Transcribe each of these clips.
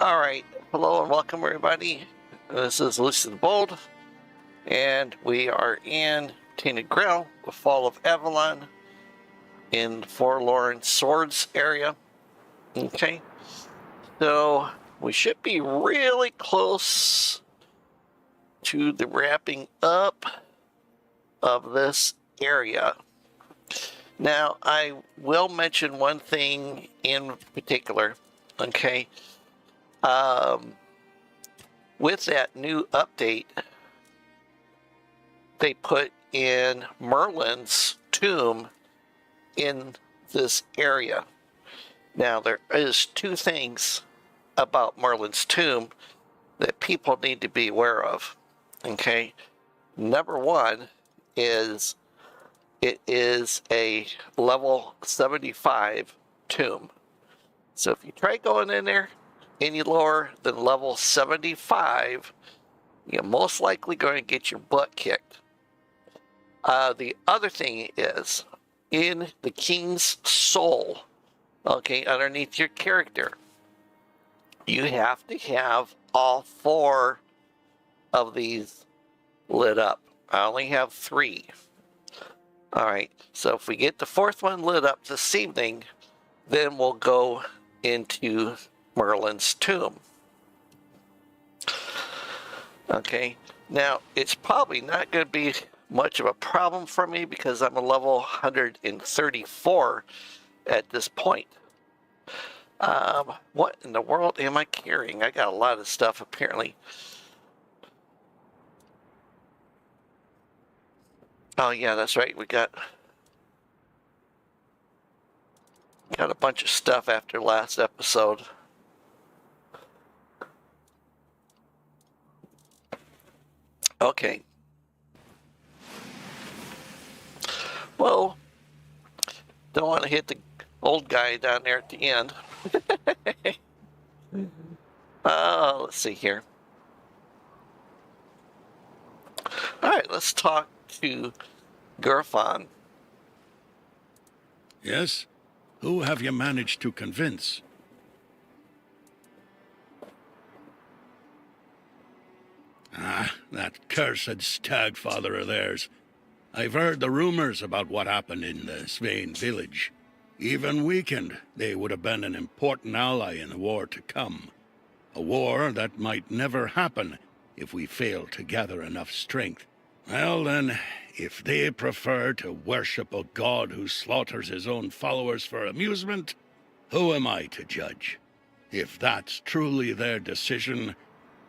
All right, hello and welcome everybody. This is Lucy the Bold, and we are in Tainted Grail, the Fall of Avalon, in the Forelorn Swords area. Okay, so we should be really close to the wrapping up of this area. Now, I will mention one thing in particular, okay? With that new update, they put in Merlin's tomb in this area. Now, there is two things about Merlin's tomb that people need to be aware of, okay? Number one is it is a level 75 tomb. So if you try going in there any lower than level 75, you're most likely going to get your butt kicked. The other thing is, in the King's Soul, okay, underneath your character, you have to have all 4 of these lit up. I only have 3. All right, so if we get the 4th one lit up this evening, then we'll go into Merlin's tomb. Okay, now it's probably not going to be much of a problem for me because I'm a level 134 at this point. What in the world am I carrying? I got a lot of stuff apparently. Oh yeah, that's right. We got a bunch of stuff after last episode. Okay. Well, don't want to hit the old guy down there at the end. Let's see here. All right, let's talk to Gerfon. Yes? Who have you managed to convince? Ah, that cursed stagfather of theirs. I've heard the rumors about what happened in the Svein village. Even weakened, they would have been an important ally in the war to come. A war that might never happen if we fail to gather enough strength. Well then, if they prefer to worship a god who slaughters his own followers for amusement, who am I to judge? If that's truly their decision,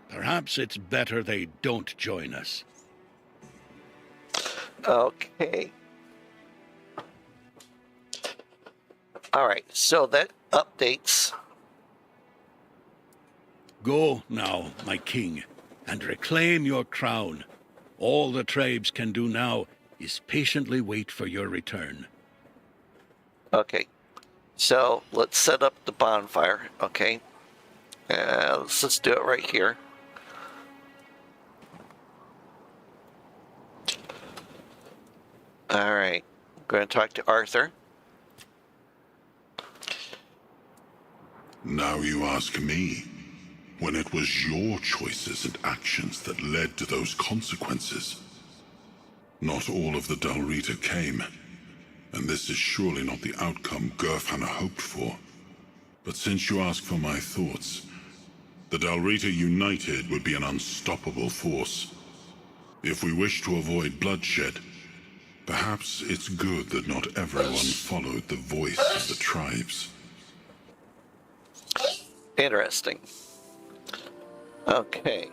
perhaps it's better they don't join us. Okay. All right, so that updates. Go now, my king, and reclaim your crown. All the tribes can do now is patiently wait for your return. Okay, so let's set up the bonfire, okay? Let's just do it right here. All right, I'm going to talk to Arthur. Now you ask me, when it was your choices and actions that led to those consequences. Not all of the Dalrita came, and this is surely not the outcome Gerfhanna hoped for. But since you ask for my thoughts, the Dalrita united would be an unstoppable force. If we wish to avoid bloodshed, perhaps it's good that not everyone followed the voice of the tribes. Interesting. Okay.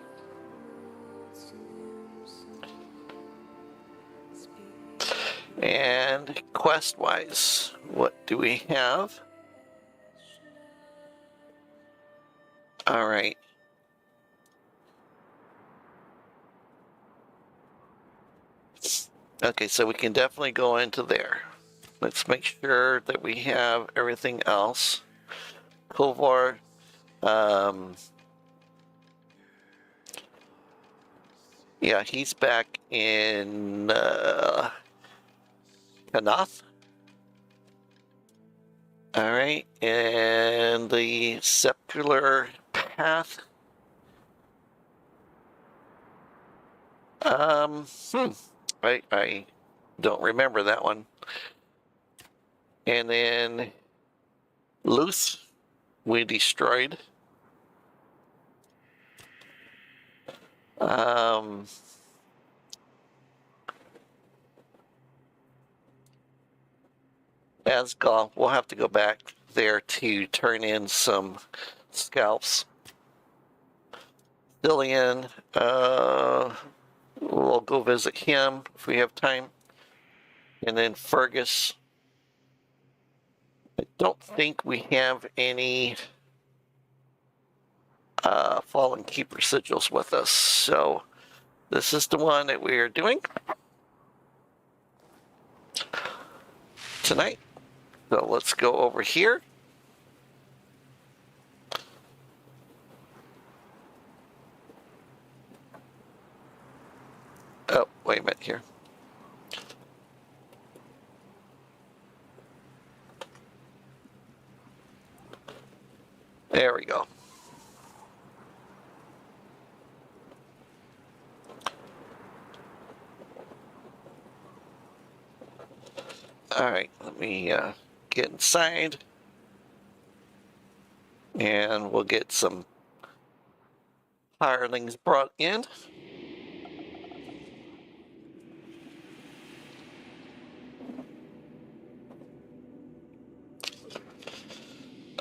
And quest-wise, what do we have? All right. Okay, so we can definitely go into there. Let's make sure that we have everything else. Kulvor, yeah, he's back in Kanath. All right, and the Sepulchral path. I don't remember that one. And then Luth, we destroyed. Asgal, we'll have to go back there to turn in some scalps. Dillian, we'll go visit him if we have time. And then Fergus. I don't think we have any Fallen Keeper sigils with us, so this is the one that we are doing tonight. So let's go over here. Oh, wait a minute here. There we go. All right, let me get inside. And we'll get some hirelings brought in.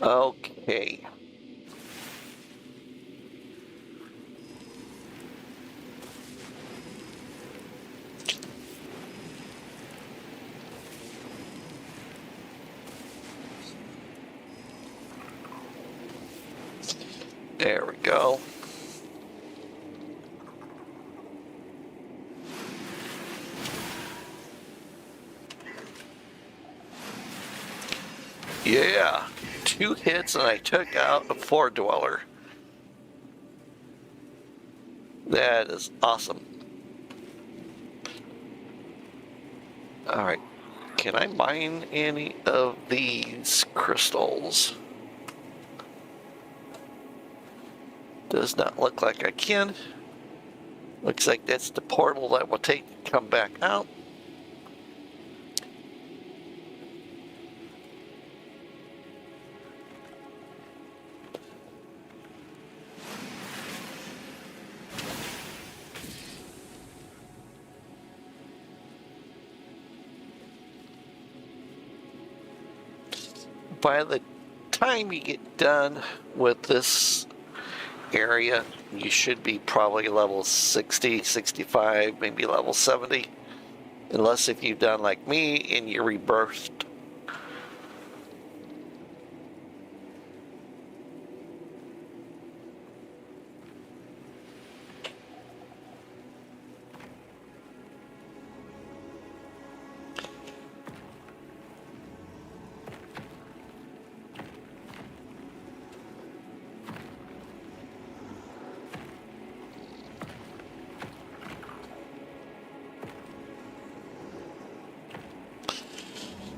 Okay. There we go. Yeah, 2 hits and I took out a 4 dweller. That is awesome. All right, can I mine any of these crystals? Does not look like I can. Looks like that's the portal that will take to come back out. By the time you get done with this area, you should be probably level 60, 65, maybe level 70. Unless if you've done like me and you rebirthed.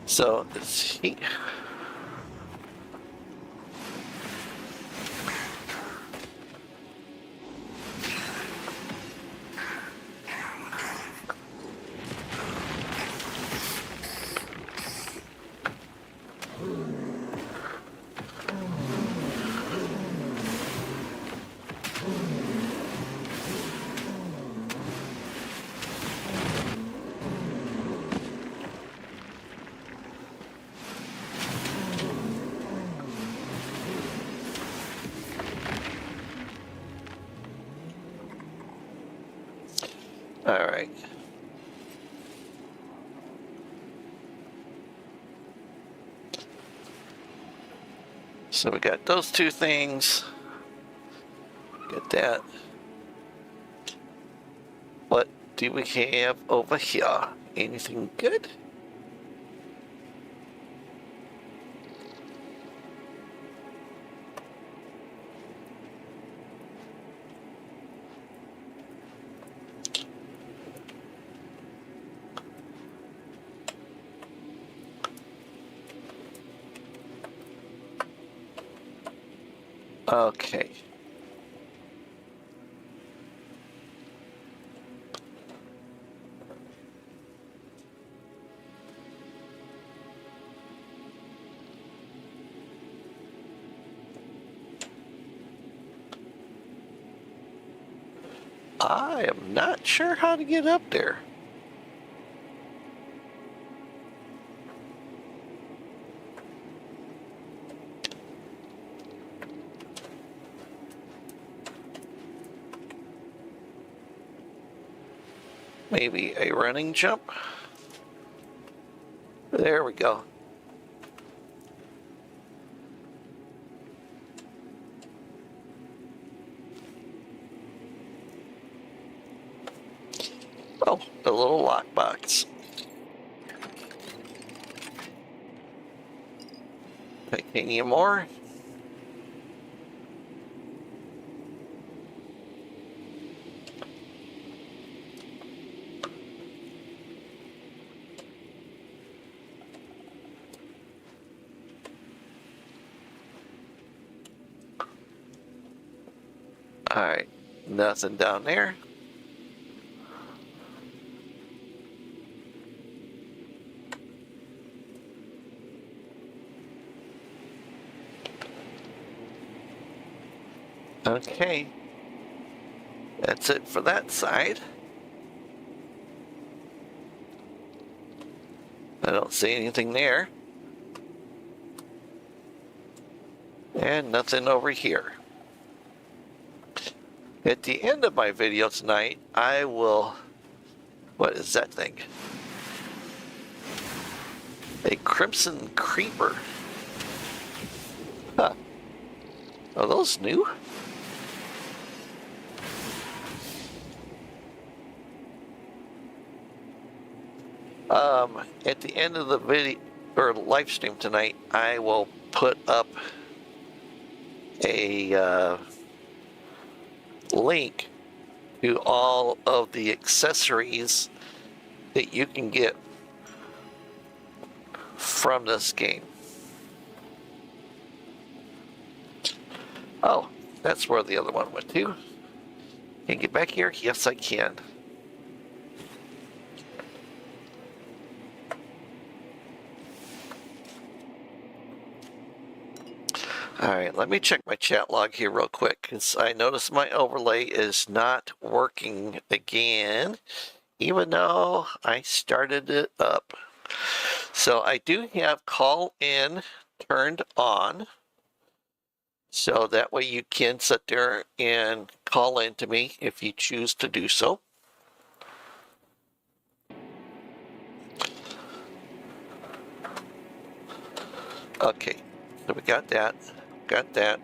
So is he? All right. So we got those 2 things. Get that. What do we have over here? Anything good? Okay. I am not sure how to get up there. Maybe a running jump. There we go. Oh, a little lockbox. Titanium ore. Alright, nothing down there. Okay, that's it for that side. I don't see anything there. And nothing over here. At the end of my video tonight, I will... What is that thing? A Crimson Creeper. Huh. Are those new? At the end of the video or live stream tonight, I will put up a link to all of the accessories that you can get from this game. Oh, that's where the other one went to. Can you get back here? Yes, I can. Alright, let me check my chat log here real quick, because I noticed my overlay is not working again, even though I started it up. So I do have call in turned on, so that way you can sit there and call in to me if you choose to do so. Okay, so we got that. Got that.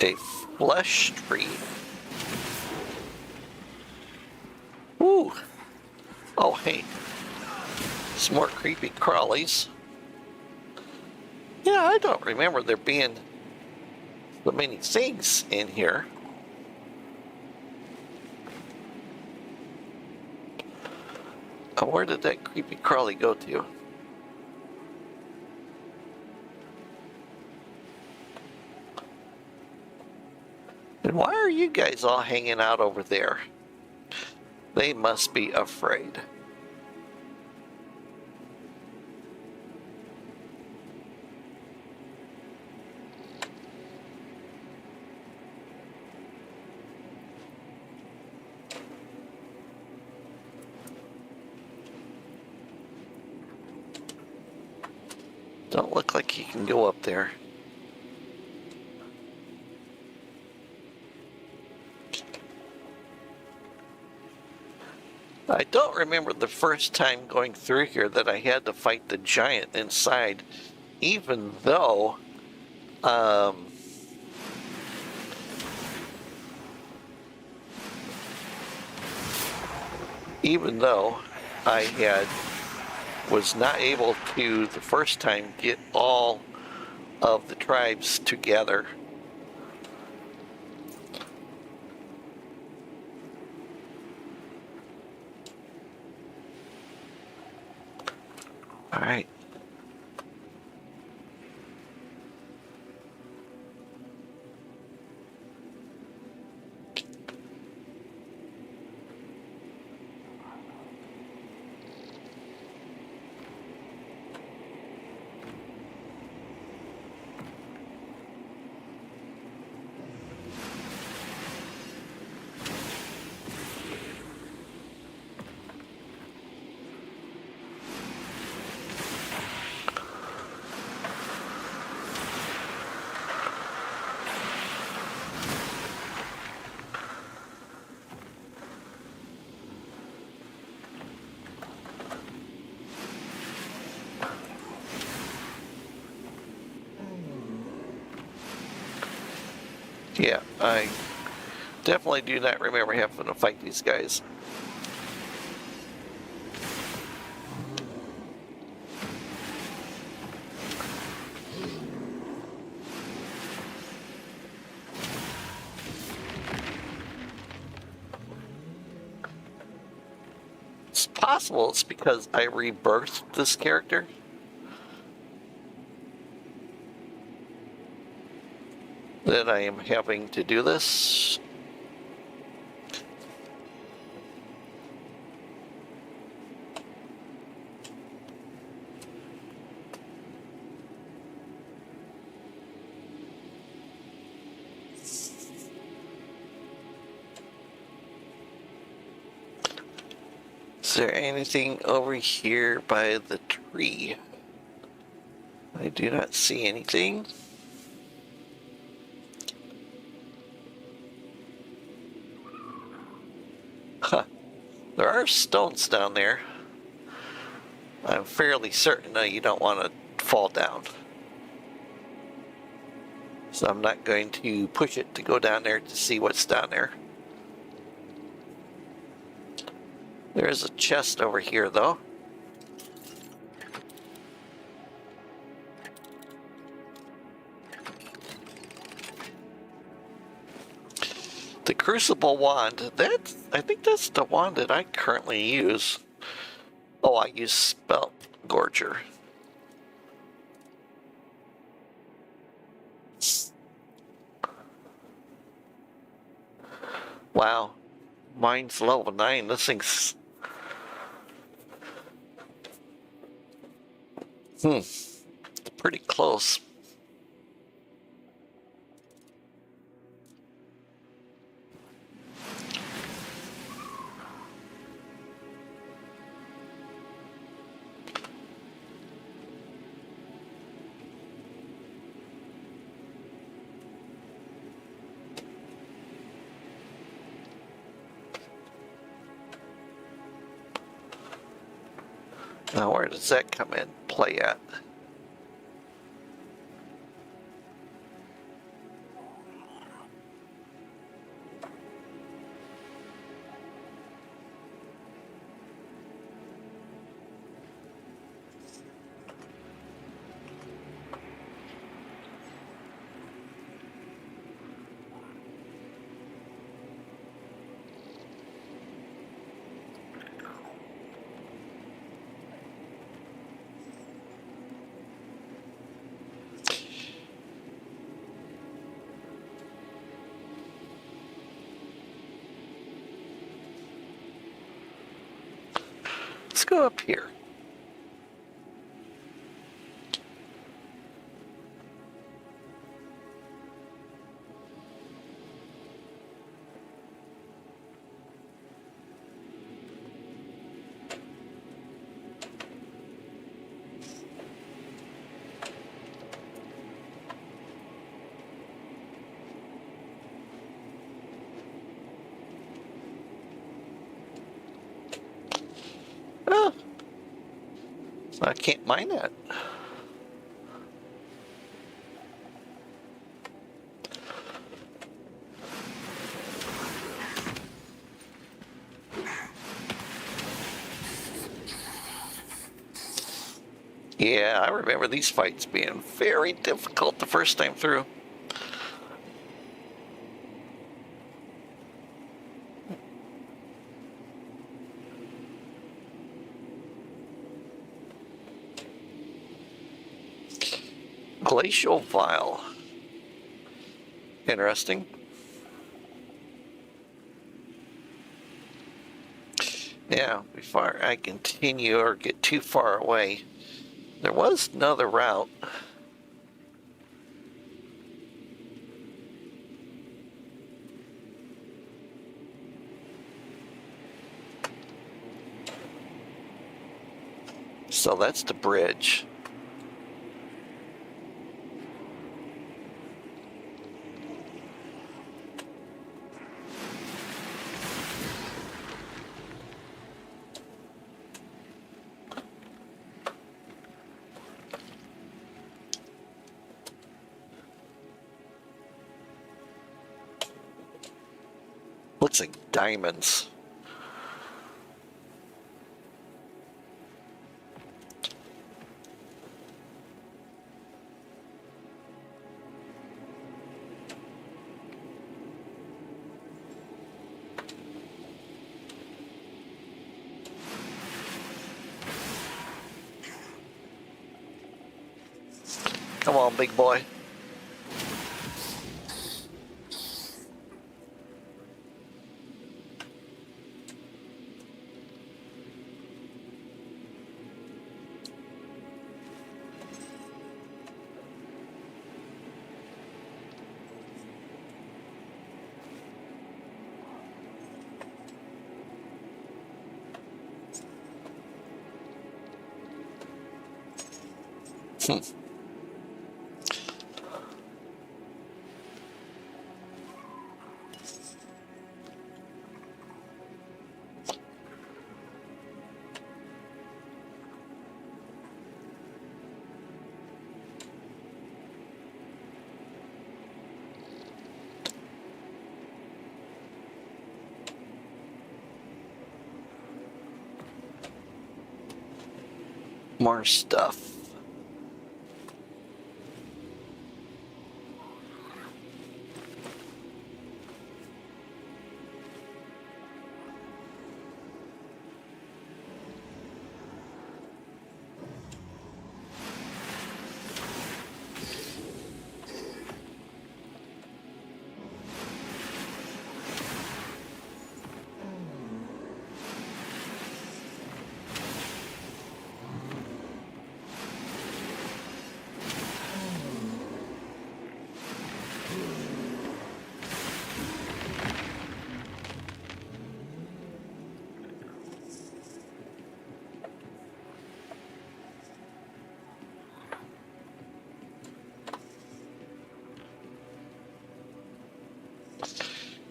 A flesh tree. Ooh. Oh, hey. Some more creepy crawlies. Yeah, I don't remember there being so many things in here. Oh, where did that creepy crawly go to? And why are you guys all hanging out over there? They must be afraid. Don't look like you can go up there. I don't remember the first time going through here that I had to fight the giant inside, even though I was not able to the first time get all of the tribes together. All right. Yeah, I definitely do not remember having to fight these guys. It's possible it's because I rebirthed this character. That I am having to do this. Is there anything over here by the tree? I do not see anything. Huh. There are stones down there. I'm fairly certain that you don't want to fall down. So I'm not going to push it to go down there to see what's down there. There's a chest over here, though. The Crucible Wand, I think that's the wand that I currently use. Oh, I use Spell Gorger. Wow, mine's level 9. This thing's... pretty close. Now, where does that come in play at? Let's go up here. Oh, so I can't mine that. Yeah, I remember these fights being very difficult the first time through. Glacial Vial. Interesting. Now, before I continue or get too far away, there was another route. So that's the bridge. It's like diamonds. Come on, big boy. More stuff.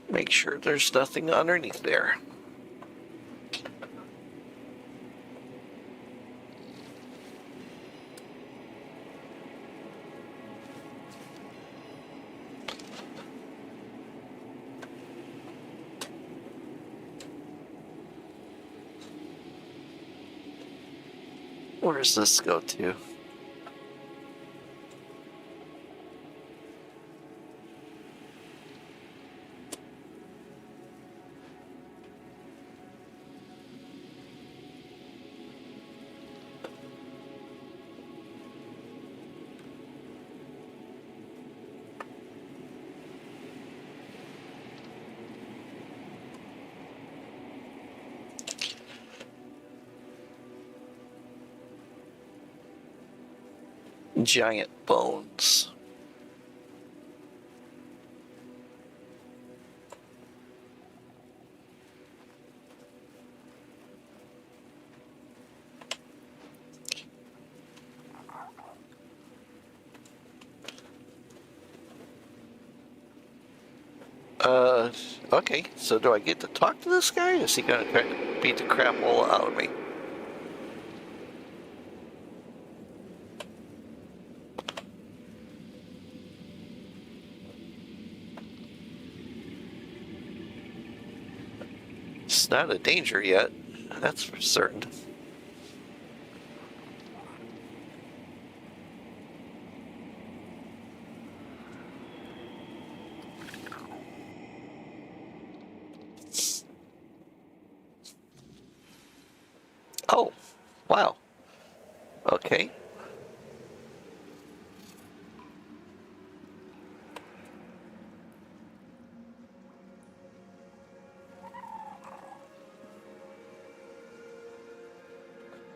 Make sure there's nothing underneath there. Where does this go to? Giant bones. Okay, so do I get to talk to this guy? Is he gonna beat the crap all out of me? It's not a danger yet, that's for certain. Oh, wow. Okay.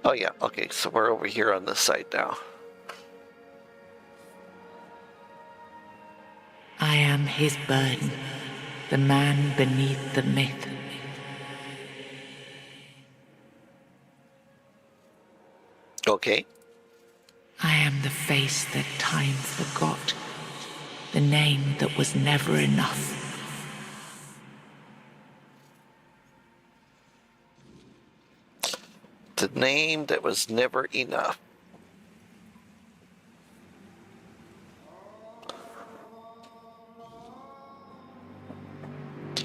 Oh yeah, okay, so we're over here on this side now. I am his burden, the man beneath the myth. Okay. I am the face that time forgot, the name that was never enough. The name that was never enough.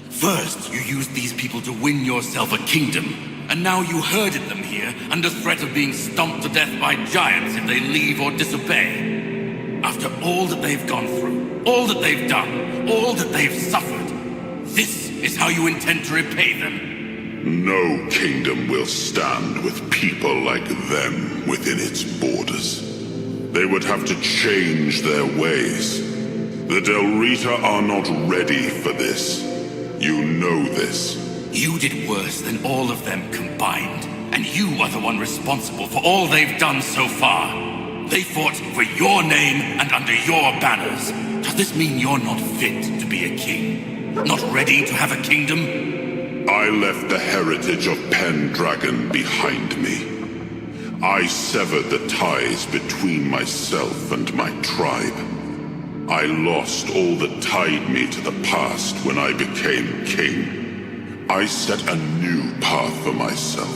First, you use people to win yourself a kingdom, and now you herded them here under threat of being stomped to death by giants if they leave or disobey. After all that they've gone through, all that they've done, all that they've suffered, this is how you intend to repay them? No kingdom will stand with people like them within its borders. They would have to change their ways. The Del Rita are not ready for this. You know this. You did worse than all of them combined, and you are the one responsible for all they've done so far. They fought for your name and under your banners. Does this mean you're not fit to be a king? Not ready to have a kingdom? I left the heritage of Pendragon behind me. I severed the ties between myself and my tribe. I lost all that tied me to the past when I became king. I set a new path for myself.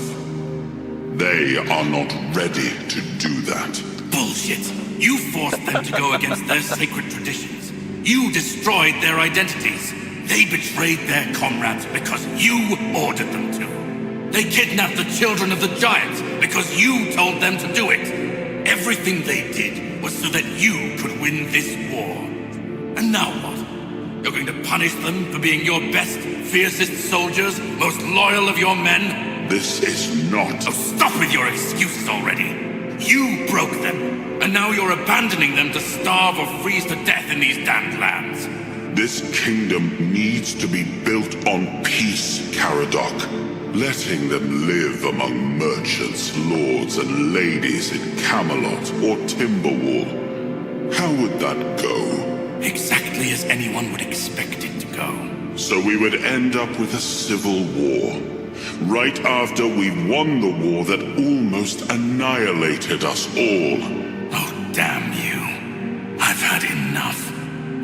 They are not ready to do that. Bullshit! You forced them to go against their sacred traditions. You destroyed their identities. They betrayed their comrades because you ordered them to. They kidnapped the children of the giants because you told them to do it. Everything they did was so that you could win this war. And now what? You're going to punish them for being your best, fiercest soldiers, most loyal of your men? This is not... Oh, stop with your excuses already. You broke them, and now you're abandoning them to starve or freeze to death in these damned lands. This kingdom needs to be built on peace, Caradoc. Letting them live among merchants, lords, and ladies in Camelot or Timberwall. How would that go? Exactly as anyone would expect it to go. So we would end up with a civil war. Right after we won the war that almost annihilated us all. Oh, damn you. I've had enough.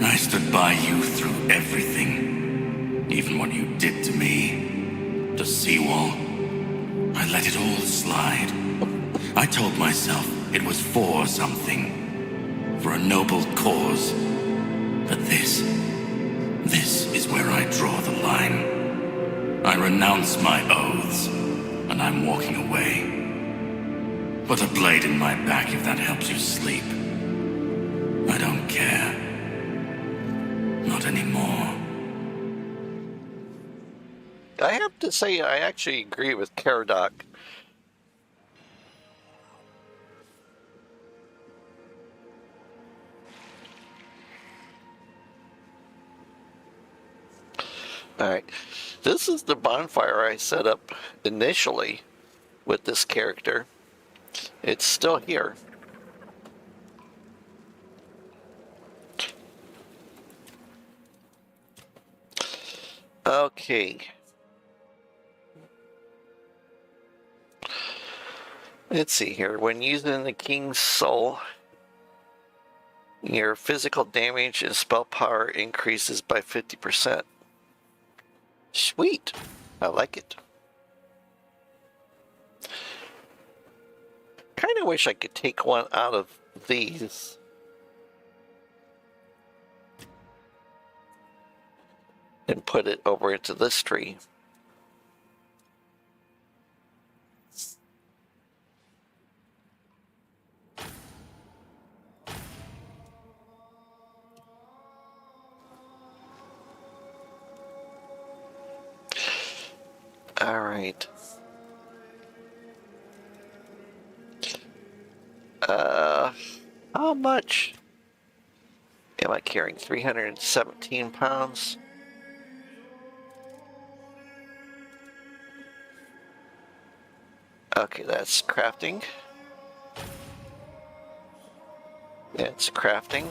I stood by you through everything. Even what you did to me. To Seawall. I let it all slide. I told myself it was for something. For a noble cause. But this is where I draw the line. I renounce my oaths, and I'm walking away. Put a blade in my back if that helps you sleep. I don't care. Not anymore. I have to say, I actually agree with Caradoc. Alright, this is the bonfire I set up initially with this character. It's still here. Okay. Let's see here. When using the King's Soul, your physical damage and spell power increases by 50%. Sweet. I like it. Kind of wish I could take one out of these. And put it over into this tree. All right. How much am I carrying? 317 pounds. Okay, that's crafting. That's crafting.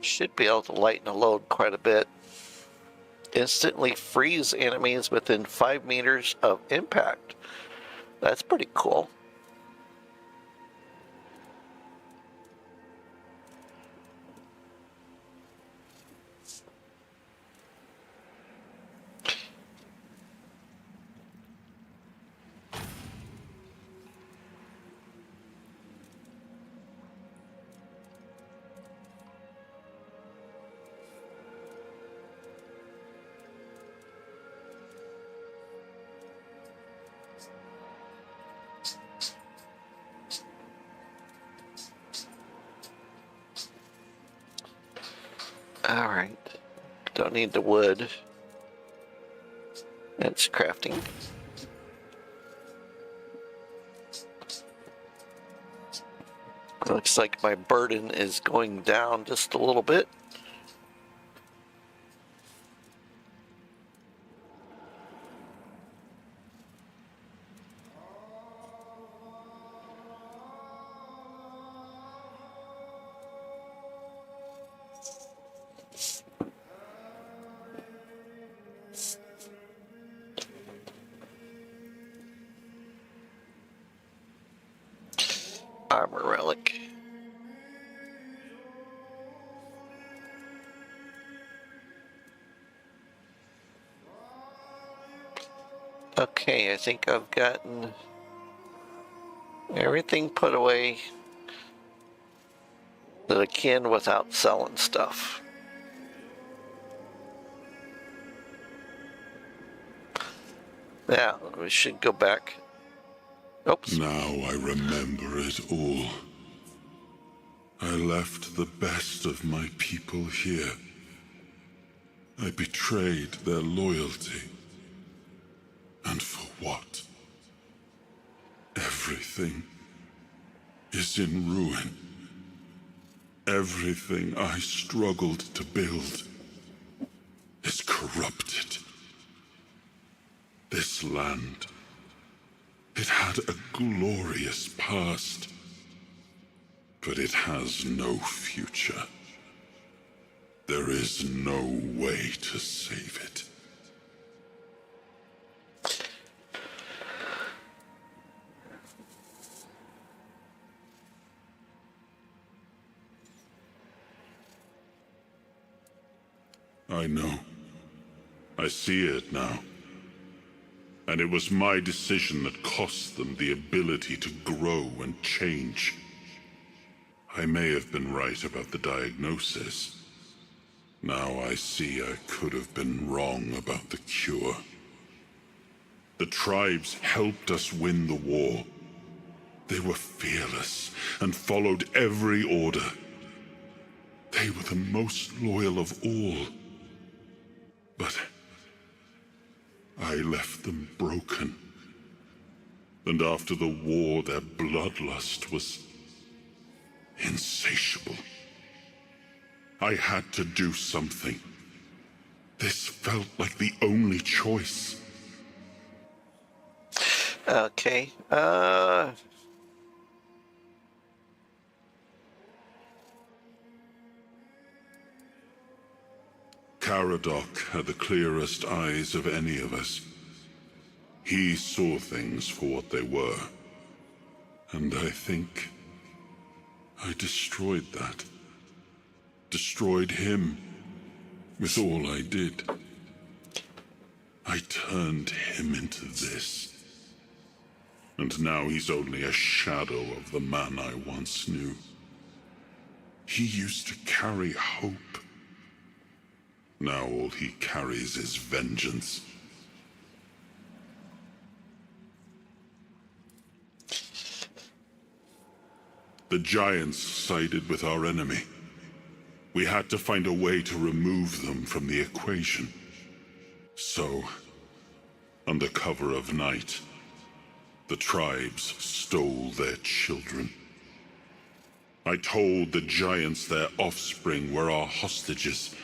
Should be able to lighten the load quite a bit. Instantly freeze enemies within 5 meters of impact. That's pretty cool. Alright. Don't need the wood. That's crafting. Looks like my burden is going down just a little bit. Armor relic. Okay, I think I've gotten everything put away that I can without selling stuff. Now, we should go back. Oops. Now I remember it all. I left the best of my people here. I betrayed their loyalty. And for what? Everything is in ruin. Everything I struggled to build is corrupted. This land, it had a glorious past, but it has no future. There is no way to save it. I know. I see it now. And it was my decision that cost them the ability to grow and change. I may have been right about the diagnosis. Now I see I could have been wrong about the cure. The tribes helped us win the war. They were fearless and followed every order. They were the most loyal of all. But I left them broken. And after the war, their bloodlust was insatiable. I had to do something. This felt like the only choice. Okay, Caradoc had the clearest eyes of any of us. He saw things for what they were. And I think I destroyed that. Destroyed him with all I did. I turned him into this. And now he's only a shadow of the man I once knew. He used to carry hope. Now all he carries is vengeance. The giants sided with our enemy. We had to find a way to remove them from the equation. So, under cover of night, the tribes stole their children. I told the giants their offspring were our hostages,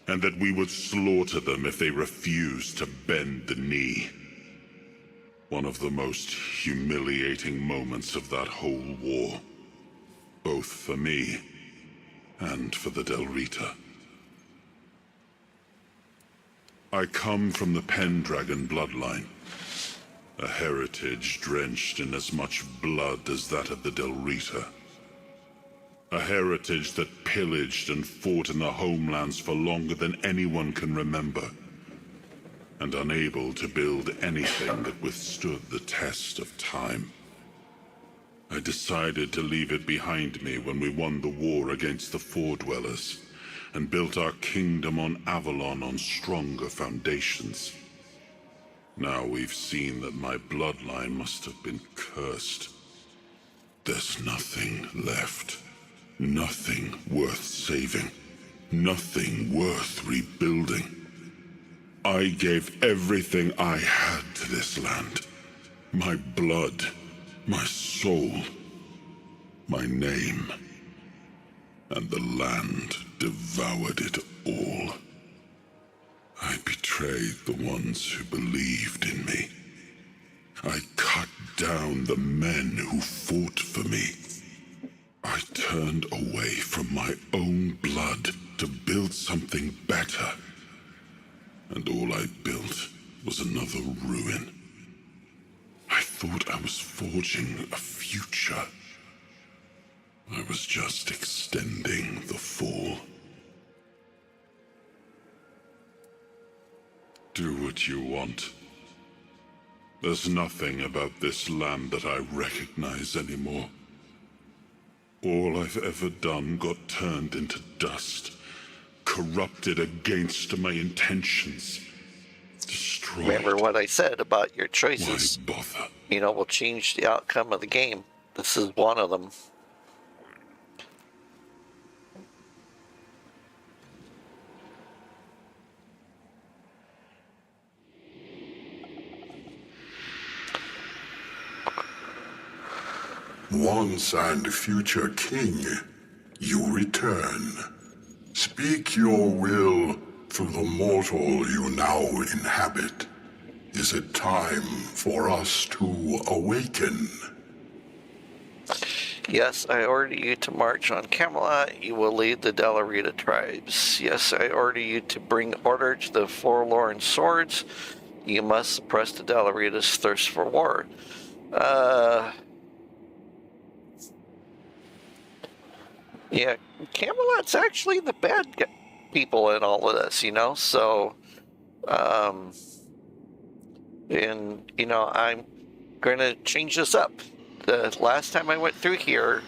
and that we would slaughter them if they refused to bend the knee. One of the most humiliating moments of that whole war, both for me and for the Del Rita. I come from the Pendragon bloodline, a heritage drenched in as much blood as that of the Del Rita. A heritage that pillaged and fought in the homelands for longer than anyone can remember, and unable to build anything that withstood the test of time. I decided to leave it behind me when we won the war against the Foredwellers, and built our kingdom on Avalon on stronger foundations. Now we've seen that my bloodline must have been cursed. There's nothing left. Nothing worth saving. Nothing worth rebuilding. I gave everything I had to this land. My blood, my soul, my name. And the land devoured it all. I betrayed the ones who believed in me. I cut down the men who fought for me. I turned away from my own blood to build something better. And all I built was another ruin. I thought I was forging a future. I was just extending the fall. Do what you want. There's nothing about this land that I recognize anymore. All I've ever done got turned into dust, corrupted against my intentions, destroyed. Remember what I said about your choices. Why bother? You know, will change the outcome of the game. This is one of them. Once and future king, you return. Speak your will through the mortal you now inhabit. Is it time for us to awaken? Yes, I order you to march on Camelot. You will lead the Delarita tribes. Yes, I order you to bring order to the Forelorn Swords. You must suppress the Delarita's thirst for war. Yeah, Camelot's actually the bad people in all of this, you know, so, and, you know, I'm going to change this up. The last time I went through here,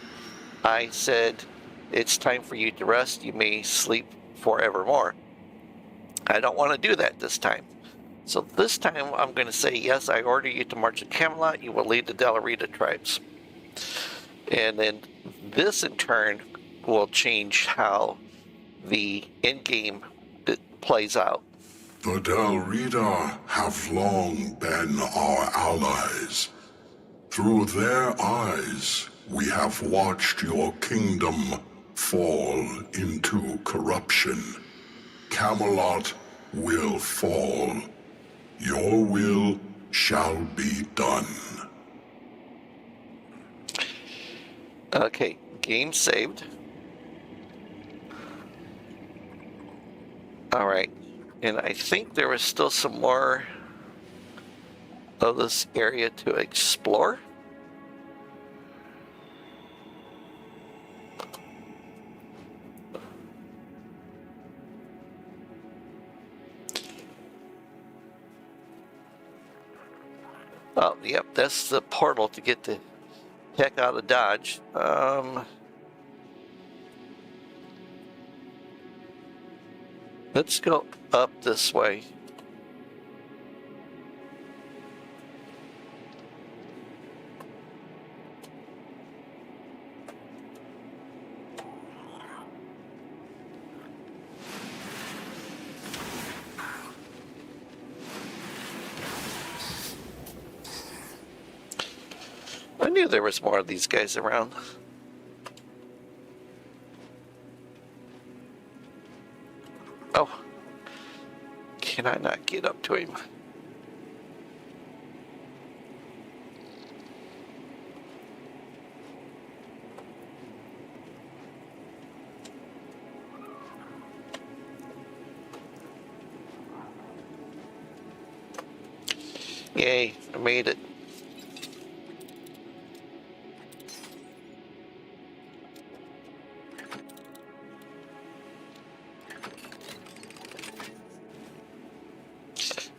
I said, it's time for you to rest. You may sleep forevermore. I don't want to do that this time. So this time I'm going to say, yes, I order you to march to Camelot. You will lead the Delarita tribes. And then this in turn will change how the end game plays out. The Delarita have long been our allies. Through their eyes, we have watched your kingdom fall into corruption. Camelot will fall. Your will shall be done. Okay, game saved. All right, and I think there was still some more of this area to explore. Oh, yep, that's the portal to get the heck out of Dodge. Let's go up this way. I knew there was more of these guys around. Oh. Can I not get up to him? Yay, I made it.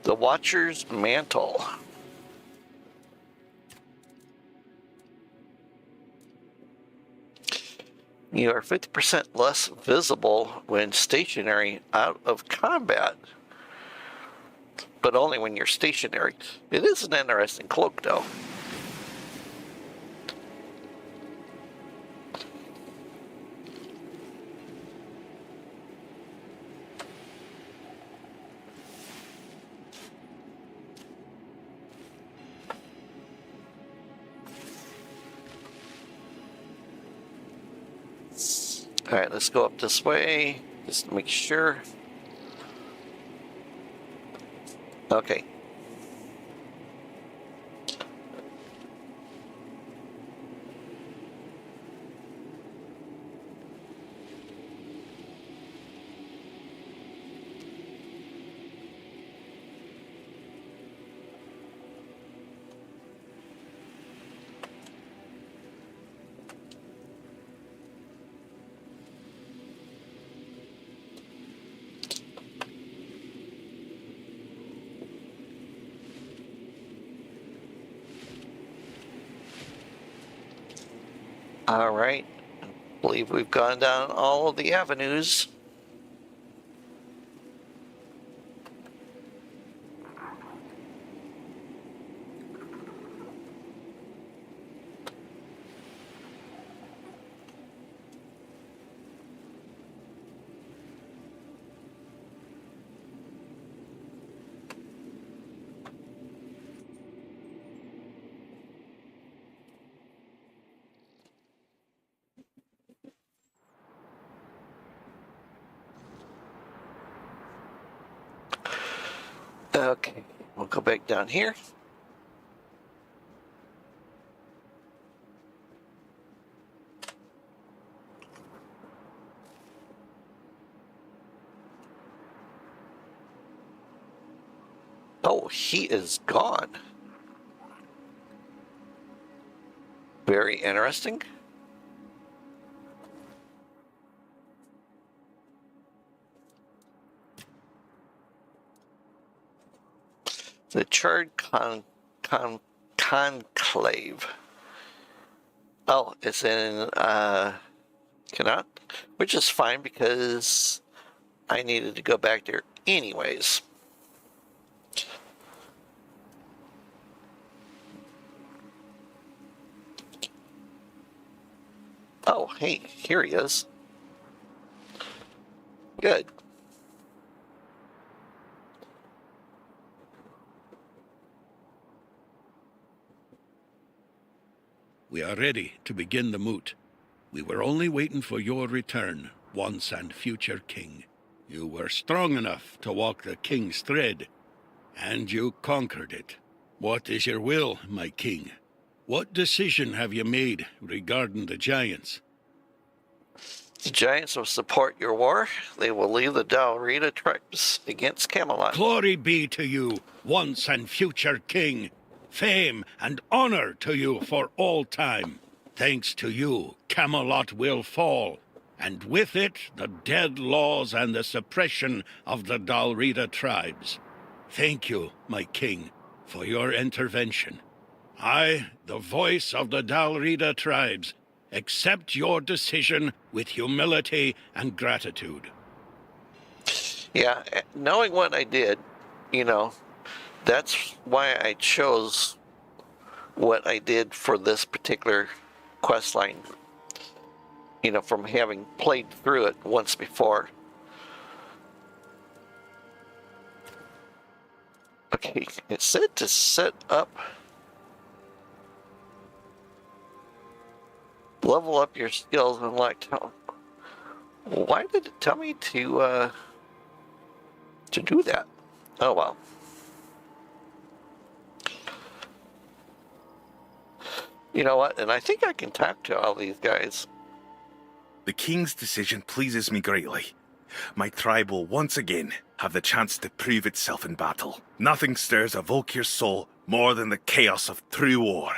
The Watcher's Mantle. You are 50% less visible when stationary out of combat, but only when you're stationary. It is an interesting cloak, though. Alright, let's go up this way. Just to make sure. Okay. Alright. I believe we've gone down all of the avenues. Okay, we'll go back down here. Oh, he is gone. Very interesting. The Charred Conclave. Oh, it's in Cannot, which is fine because I needed to go back there anyways. Oh, hey, here he is. Good. We are ready to begin the moot. We were only waiting for your return, once and future king. You were strong enough to walk the king's thread, and you conquered it. What is your will, my king? What decision have you made regarding the giants? The giants will support your war. They will lead the Dalrita tribes against Camelot. Glory be to you, once and future king. Fame and honor to you for all time. Thanks to you, Camelot will fall, and with it the dead laws and the suppression of the Dalrita tribes. Thank you, my king, for your intervention. I, the voice of the Dalrita tribes, accept your decision with humility and gratitude. Yeah, knowing what I did, that's why I chose what I did for this particular quest line. From having played through it once before. Okay, it said to set up, level up your skills and why did it tell me to do that? Oh well. You know what? And I think I can talk to all these guys. The king's decision pleases me greatly. My tribe will once again have the chance to prove itself in battle. Nothing stirs a Volkir's soul more than the chaos of true war.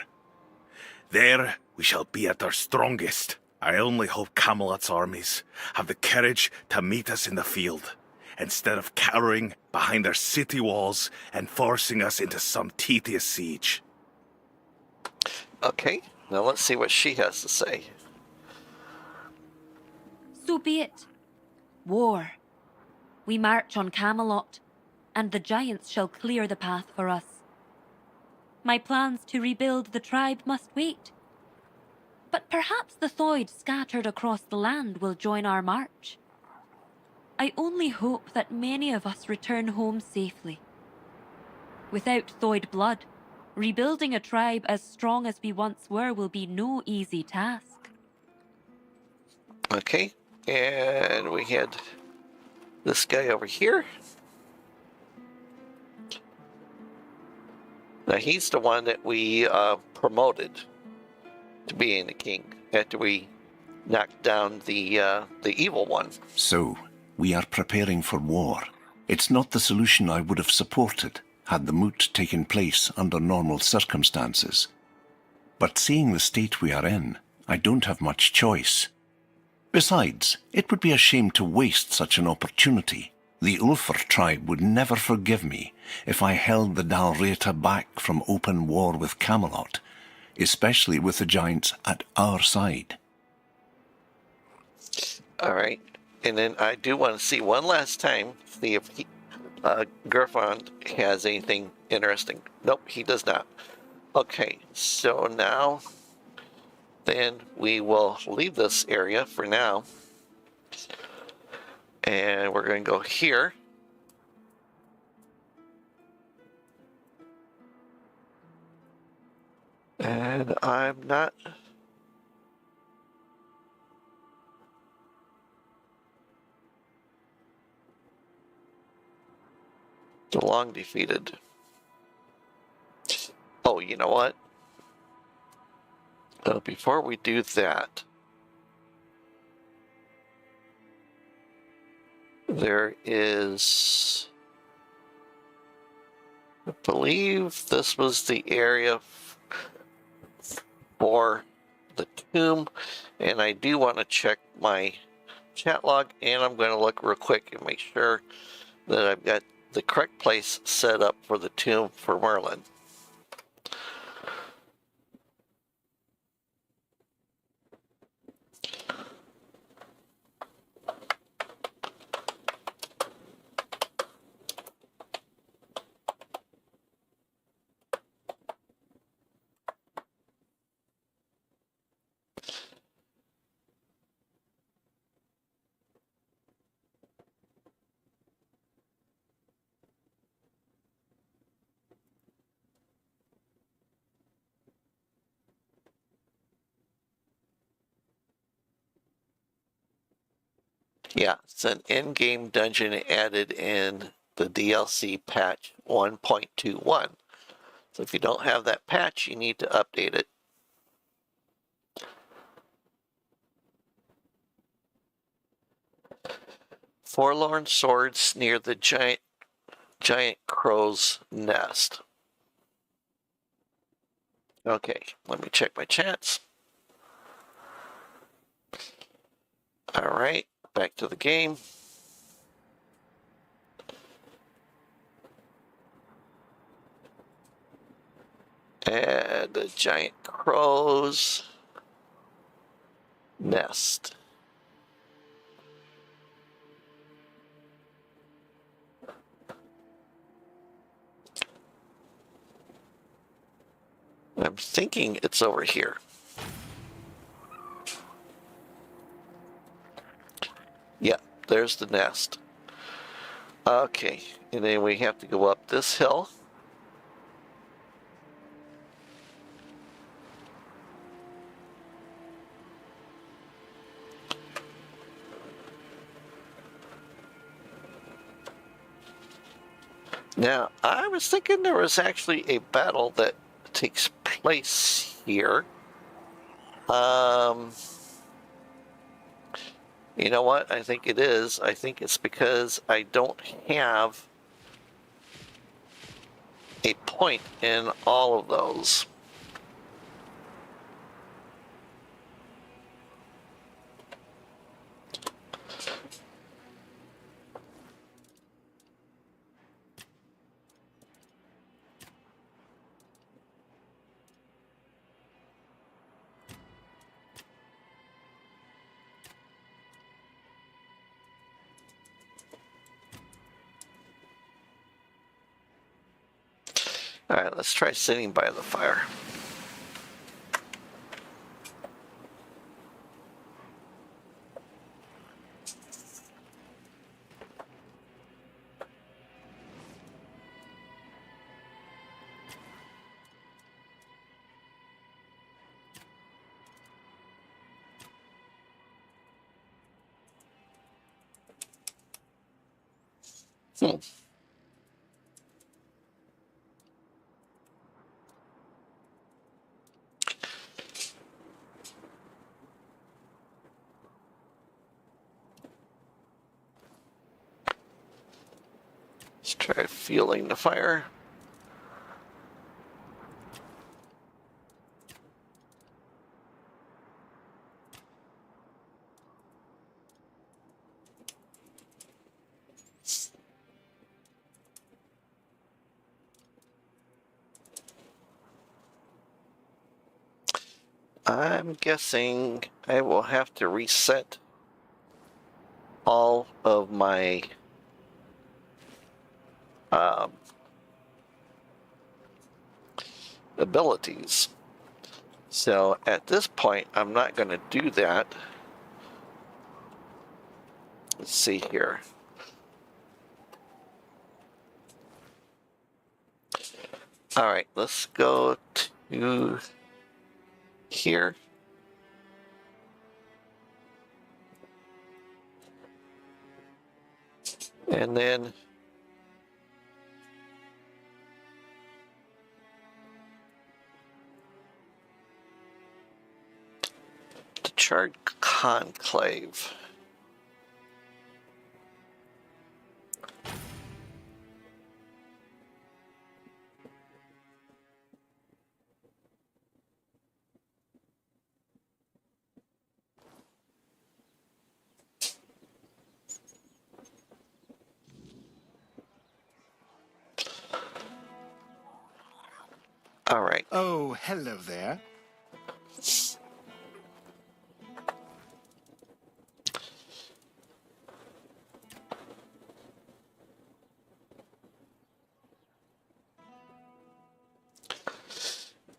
There we shall be at our strongest. I only hope Camelot's armies have the courage to meet us in the field, instead of cowering behind their city walls and forcing us into some tedious siege. Okay, now let's see what she has to say. So be it. War. We march on Camelot, and the giants shall clear the path for us. My plans to rebuild the tribe must wait. But perhaps the Thoid scattered across the land will join our march. I only hope that many of us return home safely. Without Thoid blood, rebuilding a tribe as strong as we once were will be no easy task. Okay, And we had this guy over here. Now he's the one that we promoted to being the king after we knocked down the evil one. So, we are preparing for war. It's not the solution I would have supported had the moot taken place under normal circumstances. But seeing the state we are in, I don't have much choice. Besides, it would be a shame to waste such an opportunity. The Ulfr tribe would never forgive me if I held the Dalreta back from open war with Camelot, especially with the giants at our side. Alright, and then I do want to see one last time, see if Gerfond has anything interesting. Nope, he does not. Okay, so now, then we will leave this area for now. And we're going to go here. And I'm not... long defeated. Oh, you know what? Before we do that, there is... I believe this was the area for the tomb, and I do want to check my chat log, and I'm going to look real quick and make sure that I've got the correct place set up for the tomb for Merlin. Yeah, it's an in-game dungeon added in the DLC patch 1.21. So if you don't have that patch, you need to update it. Forelorn Swords near the giant crow's nest. Okay, let me check my chats. Alright, back to the game. And the giant crow's nest. I'm thinking it's over here. Yeah, there's the nest. Okay, and then we have to go up this hill. Now, I was thinking there was actually a battle that takes place here. You know what? I think it is. I think it's because I don't have a point in all of those. All right, let's try sitting by the fire. Hmm. Let's try fueling the fire. I'm guessing I will have to reset all of my abilities. So at this point, I'm not going to do that. Let's see here. All right, let's go to here. And then the Charred Conclave. All right. Oh, hello there.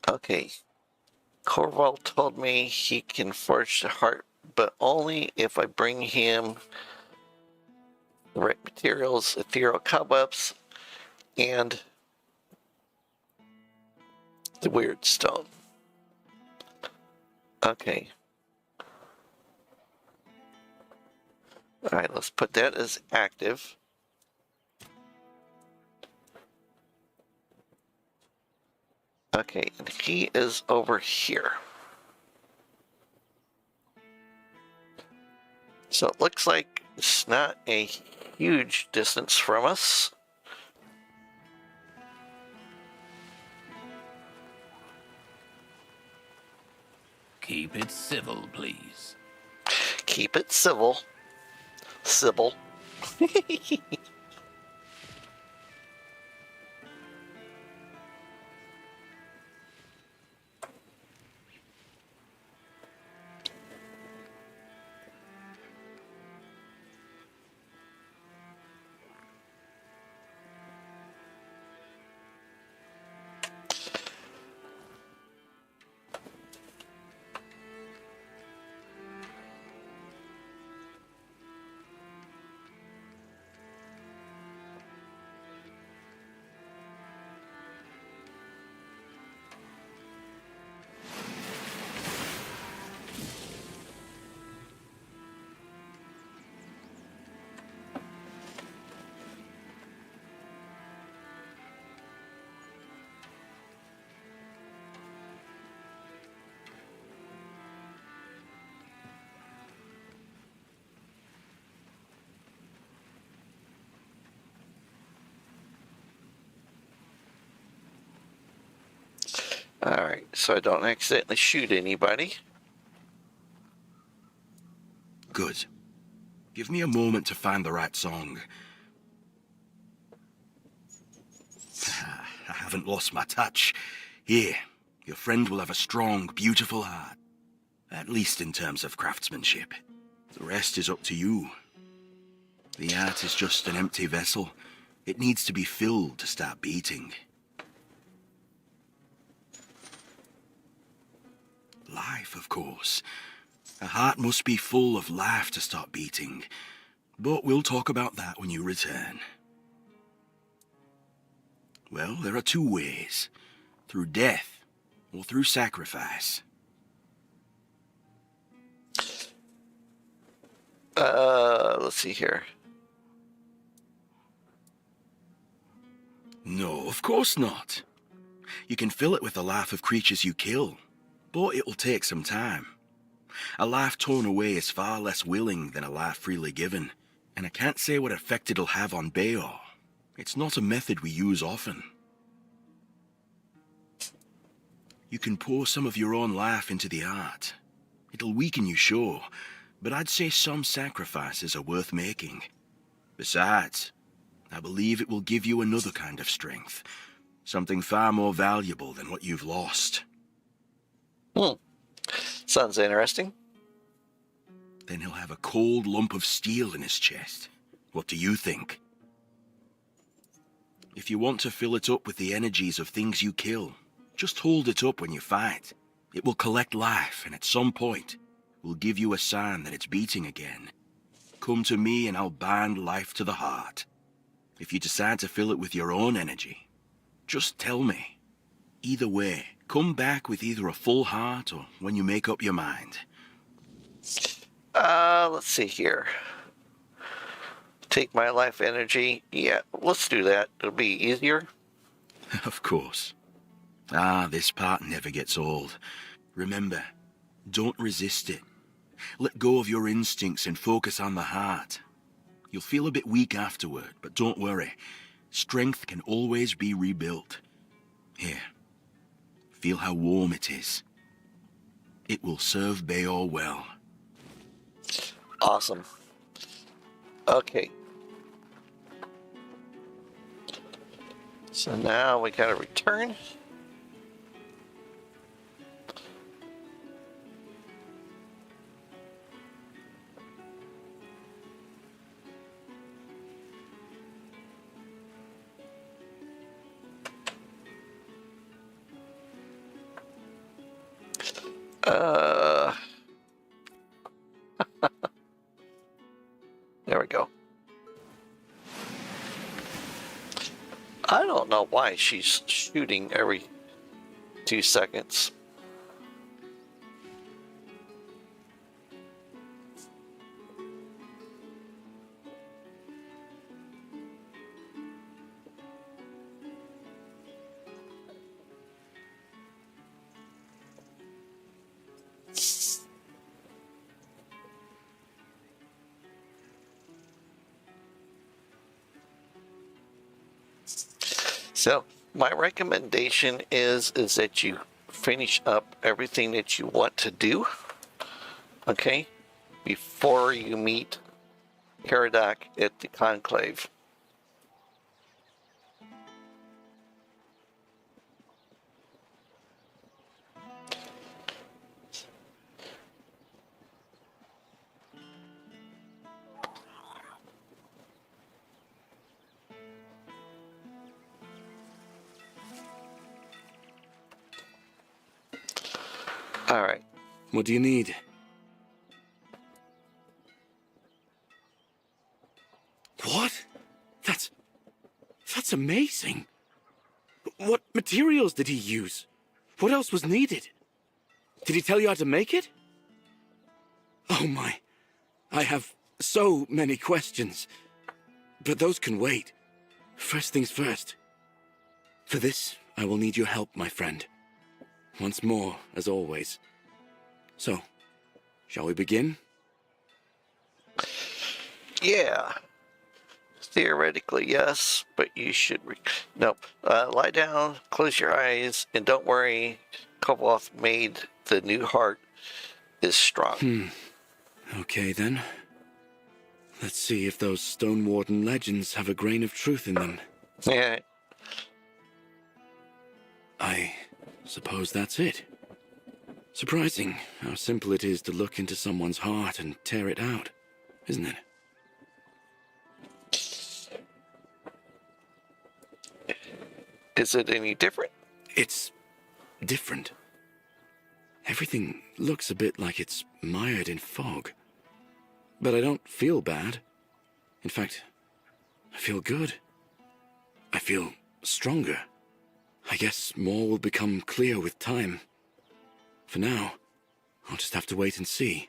Okay. Corval told me he can forge the heart, but only if I bring him the right materials, ethereal cobwebs, and the weird stone. Okay. All right, let's put that as active. Okay, and he is over here. So it looks like it's not a huge distance from us. Keep it civil, please. Keep it civil. Sybil. Alright, so I don't accidentally shoot anybody. Good. Give me a moment to find the right song. I haven't lost my touch. Here, your friend will have a strong, beautiful heart. At least in terms of craftsmanship. The rest is up to you. The art is just an empty vessel. It needs to be filled to start beating. Life, of course. A heart must be full of life to start beating. But we'll talk about that when you return. Well, there are two ways. Through death, or through sacrifice. Let's see here. No, of course not. You can fill it with the life of creatures you kill, but it'll take some time. A life torn away is far less willing than a life freely given, and I can't say what effect it'll have on Bayor. It's not a method we use often. You can pour some of your own life into the art. It'll weaken you, sure, but I'd say some sacrifices are worth making. Besides, I believe it will give you another kind of strength, something far more valuable than what you've lost. Sounds interesting. Then he'll have a cold lump of steel in his chest. What do you think? If you want to fill it up with the energies of things you kill, just hold it up when you fight. It will collect life, and at some point, will give you a sign that it's beating again. Come to me and I'll bind life to the heart. If you decide to fill it with your own energy, just tell me. Either way, come back with either a full heart or when you make up your mind. Let's see here. Take my life energy. Yeah, let's do that. It'll be easier. Of course. This part never gets old. Remember, don't resist it. Let go of your instincts and focus on the heart. You'll feel a bit weak afterward, but don't worry. Strength can always be rebuilt. Here, feel how warm it is. It will serve Bayor well. Awesome. Okay. So now we gotta return. There we go. I don't know why she's shooting every 2 seconds. So my recommendation is that you finish up everything that you want to do, okay, before you meet Caradoc at the Conclave. All right. What do you need? What? That's amazing. What materials did he use? What else was needed? Did he tell you how to make it? Oh my. I have so many questions. But those can wait. First things first. For this, I will need your help, my friend. Once more, as always. So, shall we begin? Yeah. Theoretically, yes, but you should... No. Lie down, close your eyes, and don't worry. Kovoth made the new heart is strong. Okay, then. Let's see if those Stone Warden legends have a grain of truth in them. Yeah. I suppose that's it. Surprising how simple it is to look into someone's heart and tear it out, isn't it? Is it any different? It's different. Everything looks a bit like it's mired in fog. But I don't feel bad. In fact, I feel good. I feel stronger. I guess more will become clear with time. For now, I'll just have to wait and see.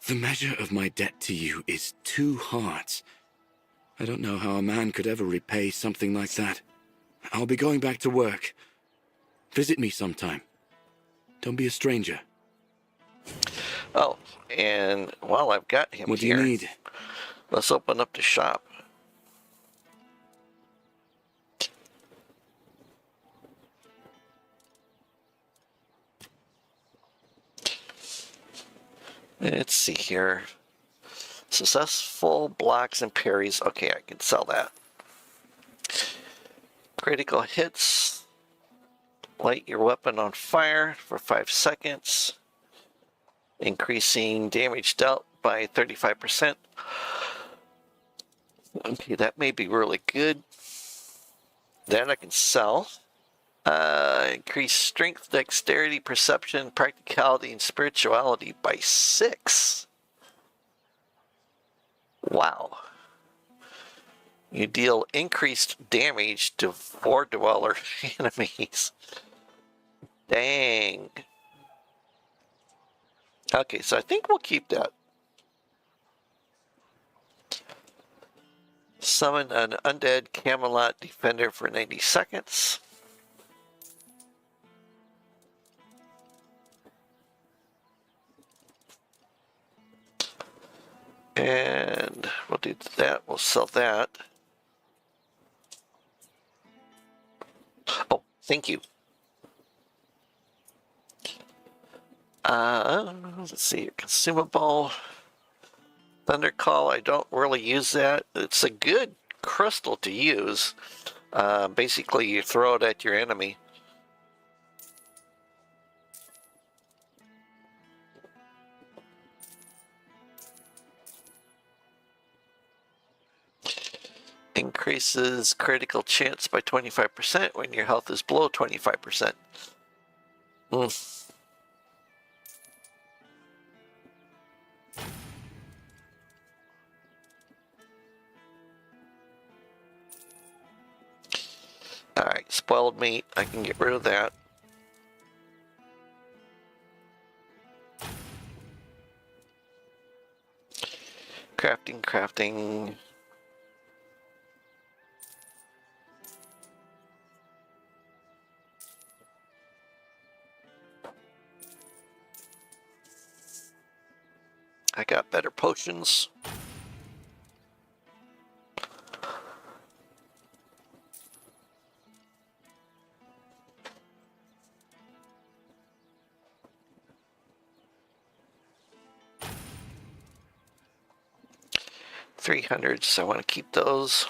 The measure of my debt to you is 2 hearts. I don't know how a man could ever repay something like that. I'll be going back to work. Visit me sometime. Don't be a stranger. Oh, and while I've got him What do here, you need? let's open up the shop. Let's see here. Successful blocks and parries. Okay, I can sell that. Critical hits. Light your weapon on fire for 5 seconds. Increasing damage dealt by 35%. Okay, that may be really good. That I can sell. Increase strength, dexterity, perception, practicality, and spirituality by 6. Wow. You deal increased damage to 4 dweller enemies. Dang. Okay, so I think we'll keep that. Summon an undead Camelot defender for 90 seconds. And we'll do that. We'll sell that. Oh, thank you. Let's see. Consumable. Thunder Call. I don't really use that. It's a good crystal to use. Basically, you throw it at your enemy. Increases critical chance by 25% when your health is below 25%. Alright, spoiled meat. I can get rid of that. Crafting. I got better potions. $300, so I want to keep those.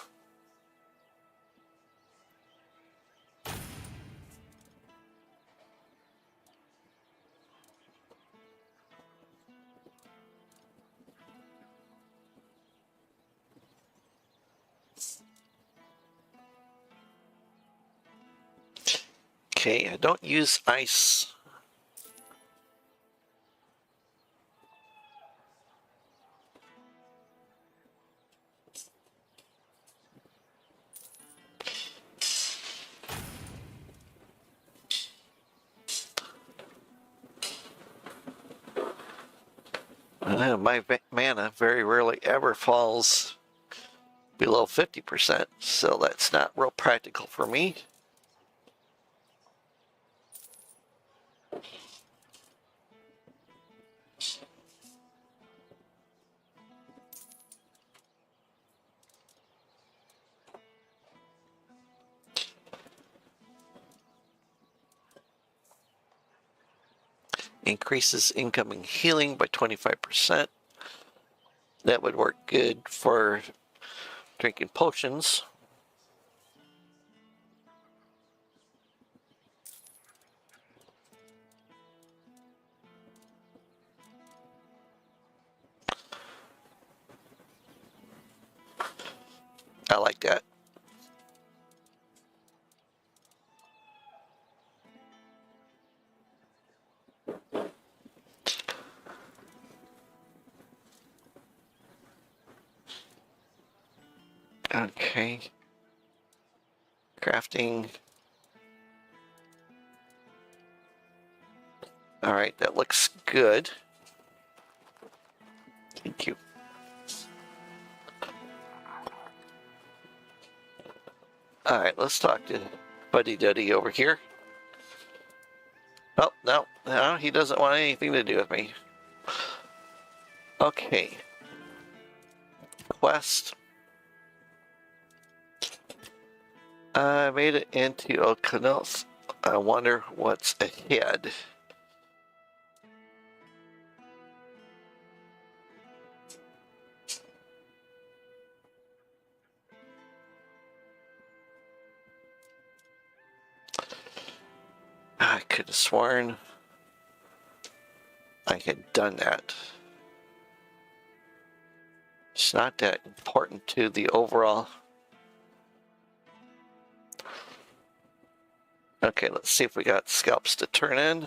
Okay, I don't use ice. My mana very rarely ever falls below 50%, so that's not real practical for me. Increases incoming healing by 25%. That would work good for drinking potions. I like that. Okay. Crafting. Alright, that looks good. Thank you. Alright, let's talk to Buddy-duddy over here. Oh, no, no, he doesn't want anything to do with me. Okay. Quest. I made it into Okonos. I wonder what's ahead. I could have sworn I had done that. It's not that important to the overall. Okay, let's see if we got scalps to turn in.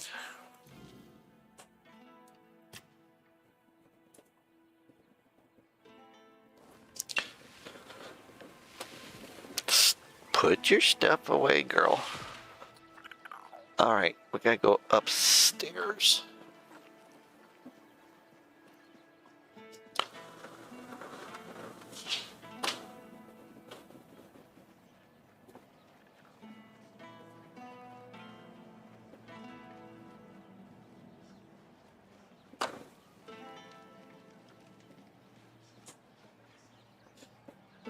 Just put your stuff away, girl. Alright, we gotta go upstairs.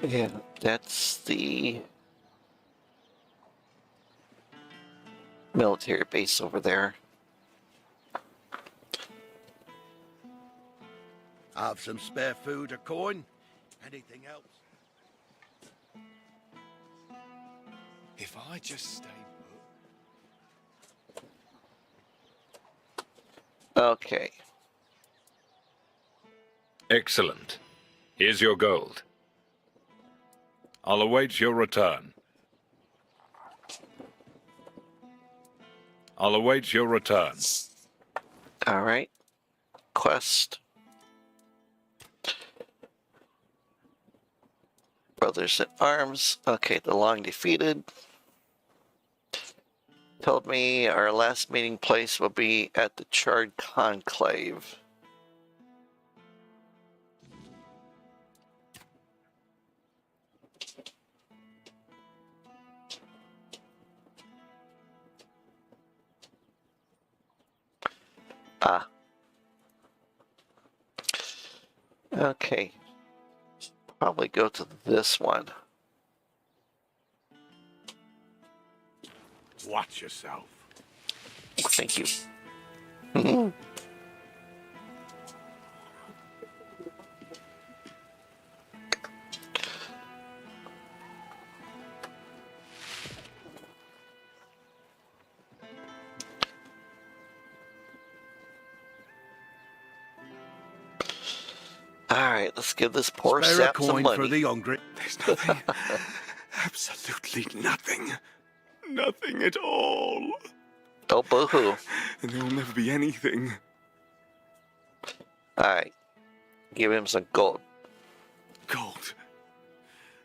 Yeah, that's the military base over there. Have some spare food or coin? Anything else? If I just stay put. Okay. Excellent. Here's your gold. I'll await your return. I'll await your return. Alright. Quest. Brothers in Arms. Okay, the long defeated. Told me our last meeting place will be at the Charred Conclave. Ah. Okay. Probably go to this one. Watch yourself. Thank you. Alright, let's give this poor Spare a sap some coin money. for the hungry. There's nothing. Absolutely nothing. Nothing at all. Oh, boo-hoo. And there will never be anything. Alright. Give him some gold. Gold.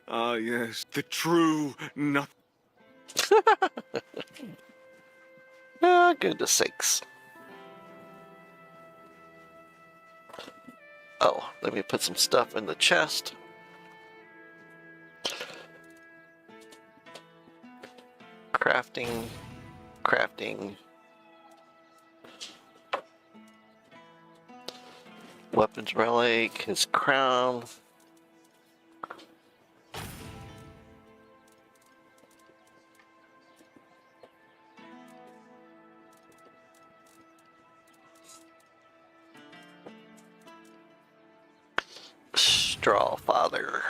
Ah, yes. The true nothing. Ah, goodness sakes. Oh, let me put some stuff in the chest. Crafting. Crafting. Weapons relic, his crown. Straw Father.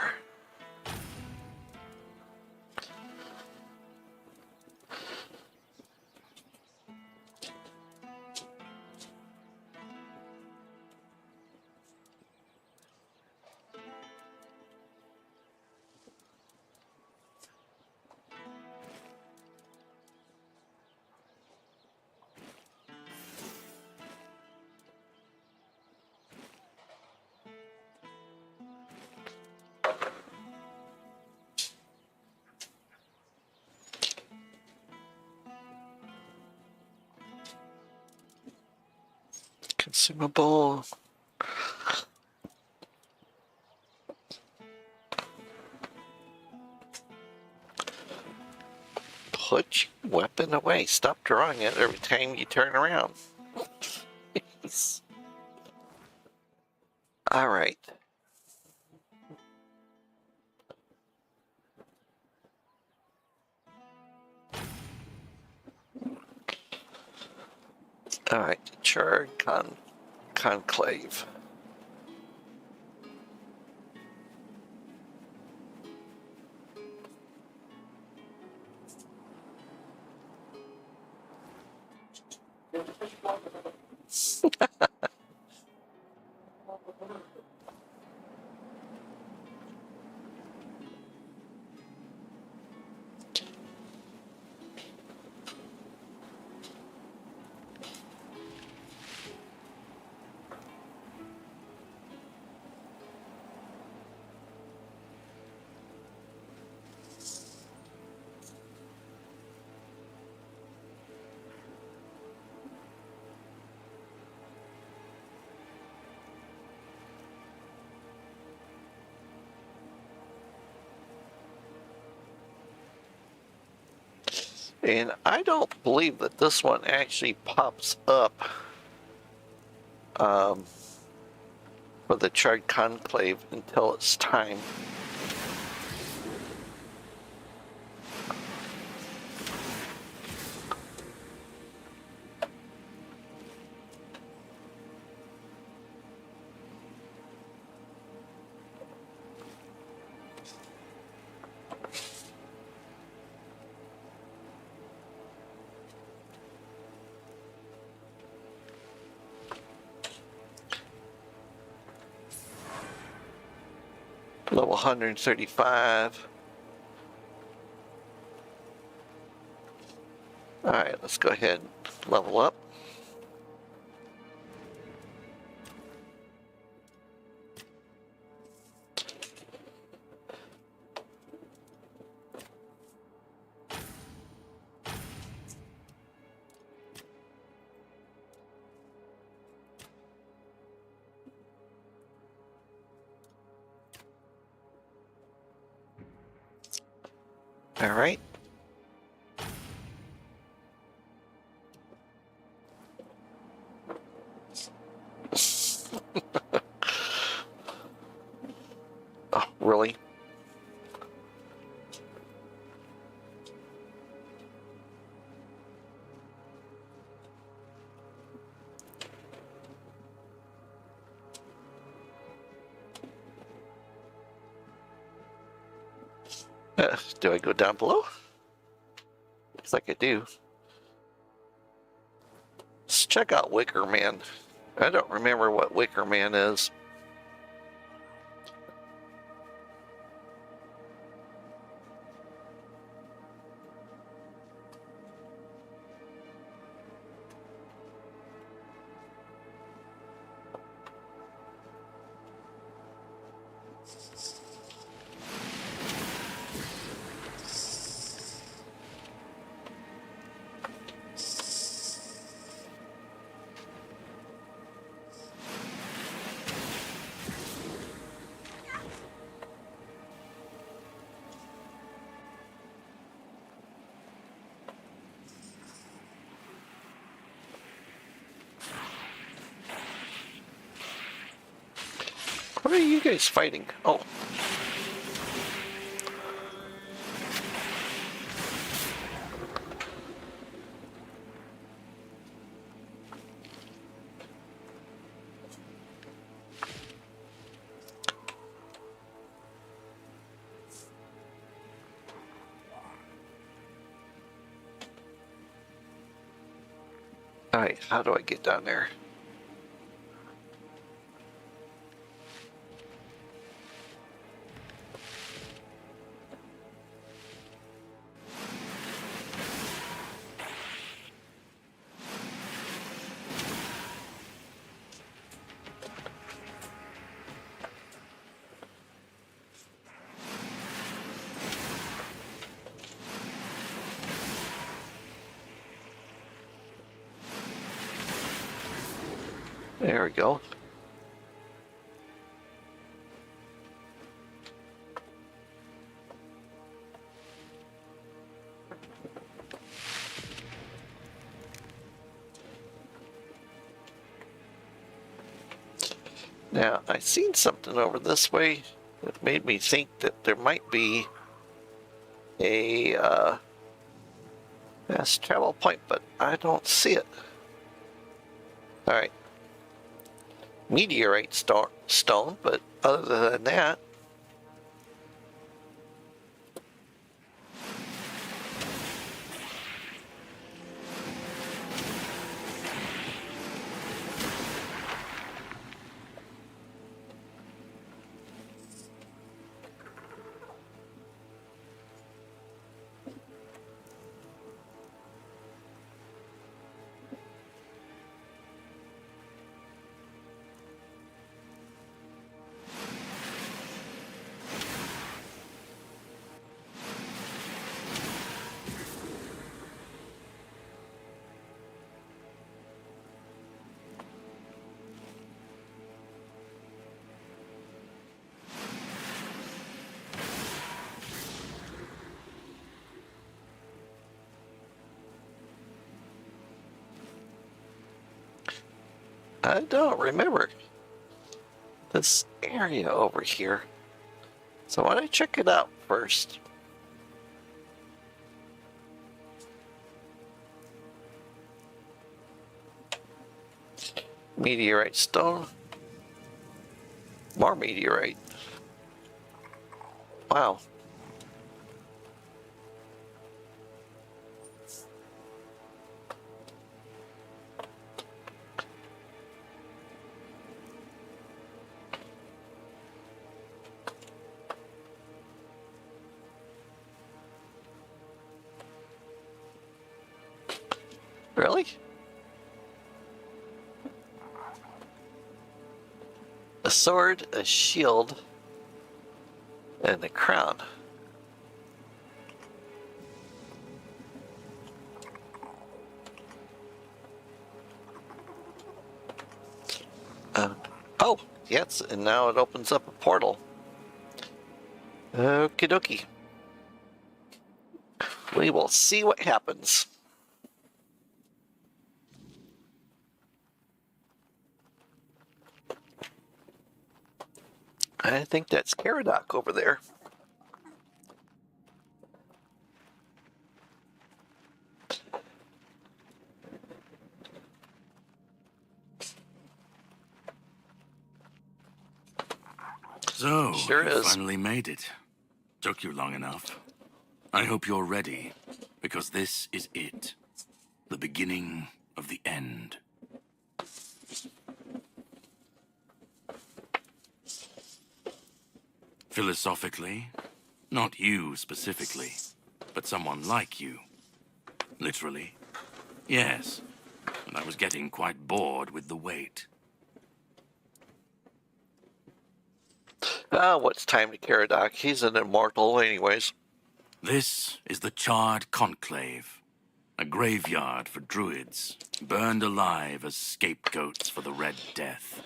Consumable. Put up in the way. Stop drawing it every time you turn around. All right. All right, Charred Conclave. And I don't believe that this one actually pops up for the Charred Conclave until it's time. Level 135. All right, let's go ahead and level up. All right. Oh, really? Do I go down below? Looks like I do. Let's check out Wicker Man. I don't remember what Wicker Man is. What are you guys fighting? Oh. Alright, how do I get down there? There we go. Now, I seen something over this way that made me think that there might be a fast travel point, but I don't see it. Alright. Meteorite stone, but other than that, I don't remember this area over here. So why don't I check it out first? Meteorite stone. More meteorite. Wow. Really? A sword, a shield, and a crown. Oh, yes, and now it opens up a portal. Okie dokie. We will see what happens. I think that's Caradoc over there. So, Sure you is. finally made it. Took you long enough. I hope you're ready, because this is it. The beginning of the end. Philosophically, not you specifically, but someone like you. Literally, yes. And I was getting quite bored with the wait. What's time to Caradoc? He's an immortal anyways. This is the Charred Conclave, a graveyard for druids, burned alive as scapegoats for the Red Death.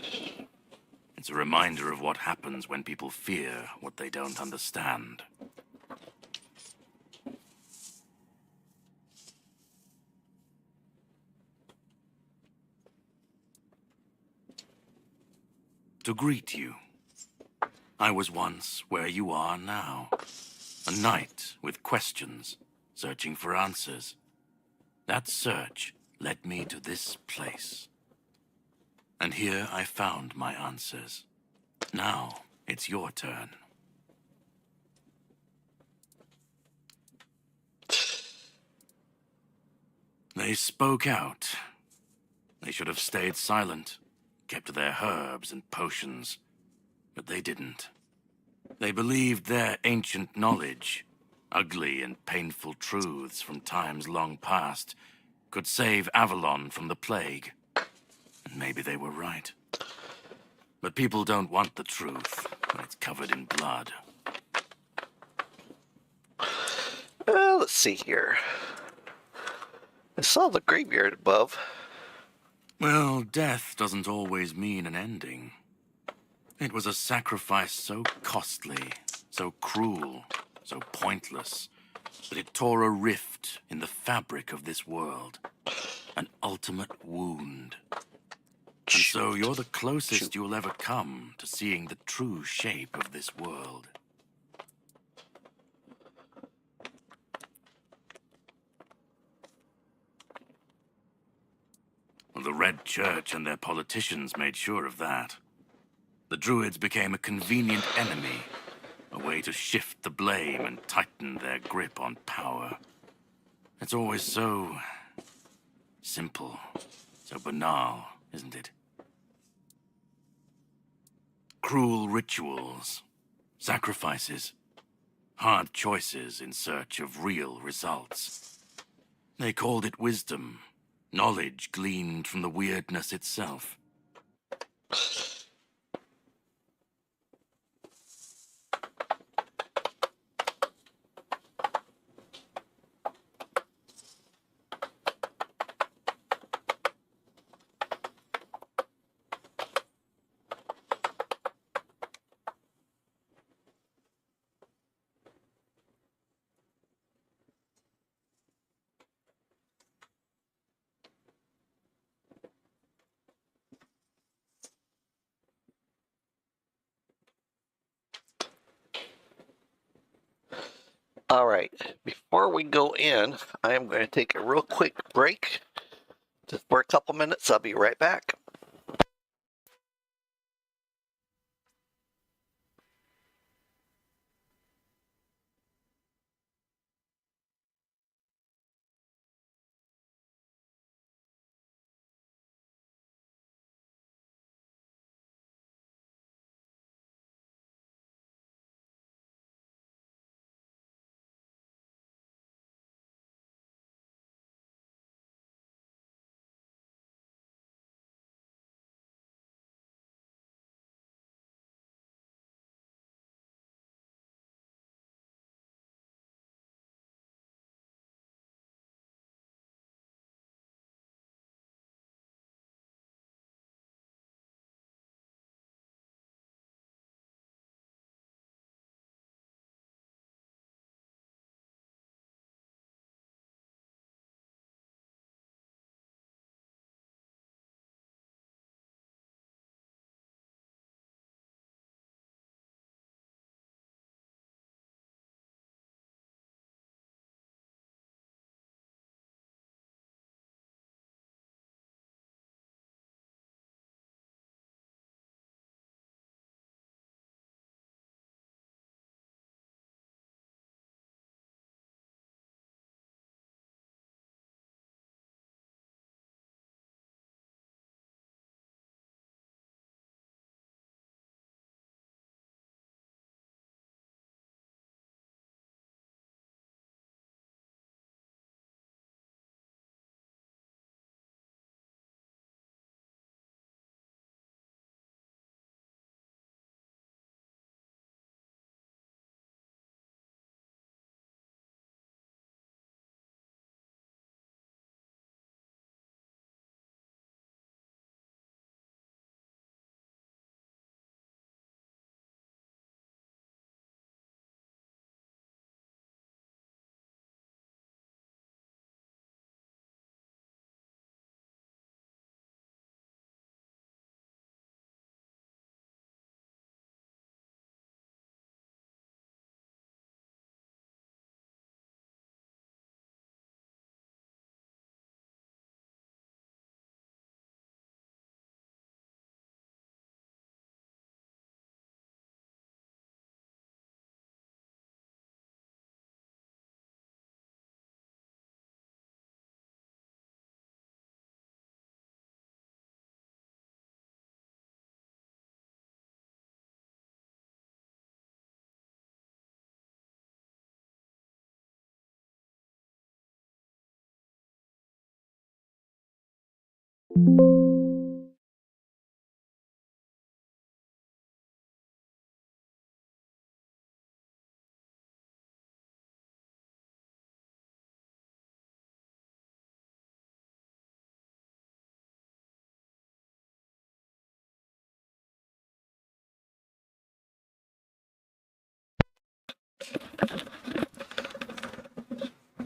It's a reminder of what happens when people fear what they don't understand. To greet you, I was once where you are now. A knight with questions, searching for answers. That search led me to this place. And here I found my answers. Now it's your turn. They spoke out. They should have stayed silent, kept their herbs and potions, but they didn't. They believed their ancient knowledge, ugly and painful truths from times long past, could save Avalon from the plague. And maybe they were right. But people don't want the truth when it's covered in blood. Let's see here. I saw the graveyard above. Well, death doesn't always mean an ending. It was a sacrifice so costly, so cruel, so pointless, that it tore a rift in the fabric of this world. An ultimate wound. And so you're the closest you'll ever come to seeing the true shape of this world. The Red Church and their politicians made sure of that. The Druids became a convenient enemy, a way to shift the blame and tighten their grip on power. It's always so simple, so banal, isn't it? Cruel rituals, sacrifices, hard choices in search of real results. They called it wisdom, knowledge gleaned from the weirdness itself. All right, before we go in, I am going to take a real quick break just for a couple minutes. I'll be right back.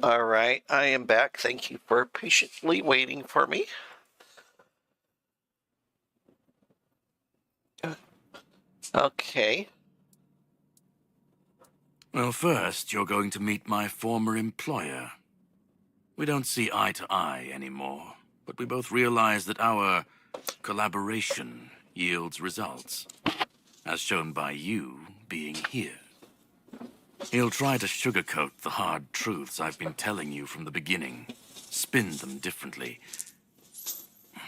All right, I am back. Thank you for patiently waiting for me. Okay. Well, first, you're going to meet my former employer. We don't see eye to eye anymore, but we both realize that our collaboration yields results, as shown by you being here. He'll try to sugarcoat the hard truths I've been telling you from the beginning, spin them differently.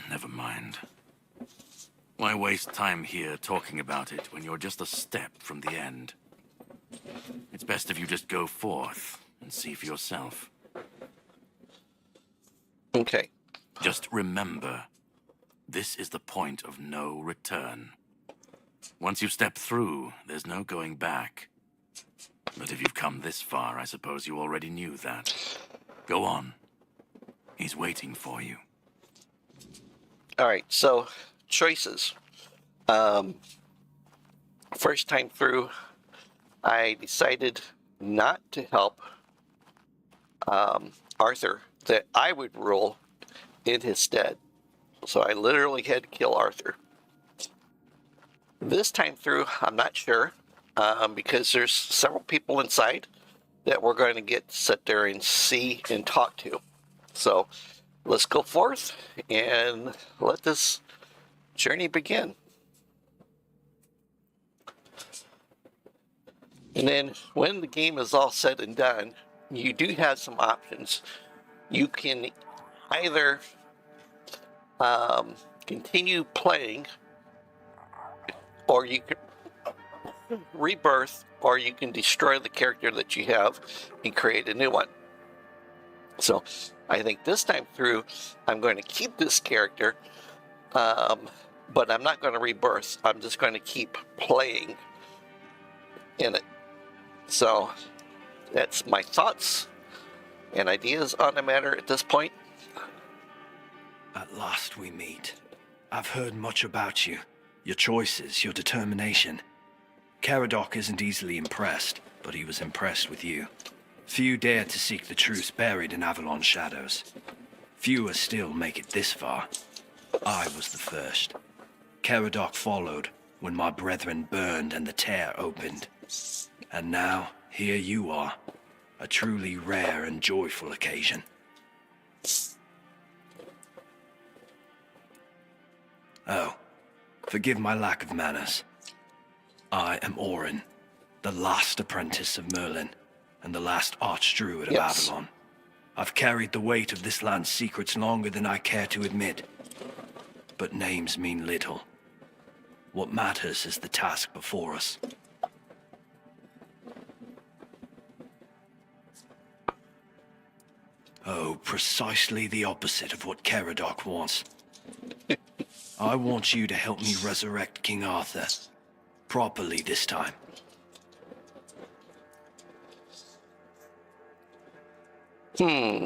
Never mind. Why waste time here talking about it when you're just a step from the end? It's best if you just go forth and see for yourself. Okay. Just remember, this is the point of no return. Once you step through, there's no going back. But if you've come this far, I suppose you already knew that. Go on. He's waiting for you. All right, so choices. First time through, I decided not to help Arthur, that I would rule in his stead. So I literally had to kill Arthur. This time through, I'm not sure, because there's several people inside that we're going to get to sit there and see and talk to. So let's go forth and let this journey begin. And then when the game is all said and done, you do have some options. You can either continue playing, or you can rebirth, or you can destroy the character that you have and create a new one. So I think this time through, I'm going to keep this character, but I'm not going to rebirth. I'm just going to keep playing in it. So that's my thoughts and ideas on the matter at this point. At last we meet. I've heard much about you. Your choices, your determination. Caradoc isn't easily impressed, but he was impressed with you. Few dare to seek the truth buried in Avalon shadows. Fewer still make it this far. I was the first. Caradoc followed when my brethren burned and the tear opened. And now, here you are. A truly rare and joyful occasion. Oh, forgive my lack of manners. I am Orin, the last apprentice of Merlin, and the last archdruid of Avalon. I've carried the weight of this land's secrets longer than I care to admit. But names mean little. What matters is the task before us. Oh, precisely the opposite of what Caradoc wants. I want you to help me resurrect King Arthur. Properly this time.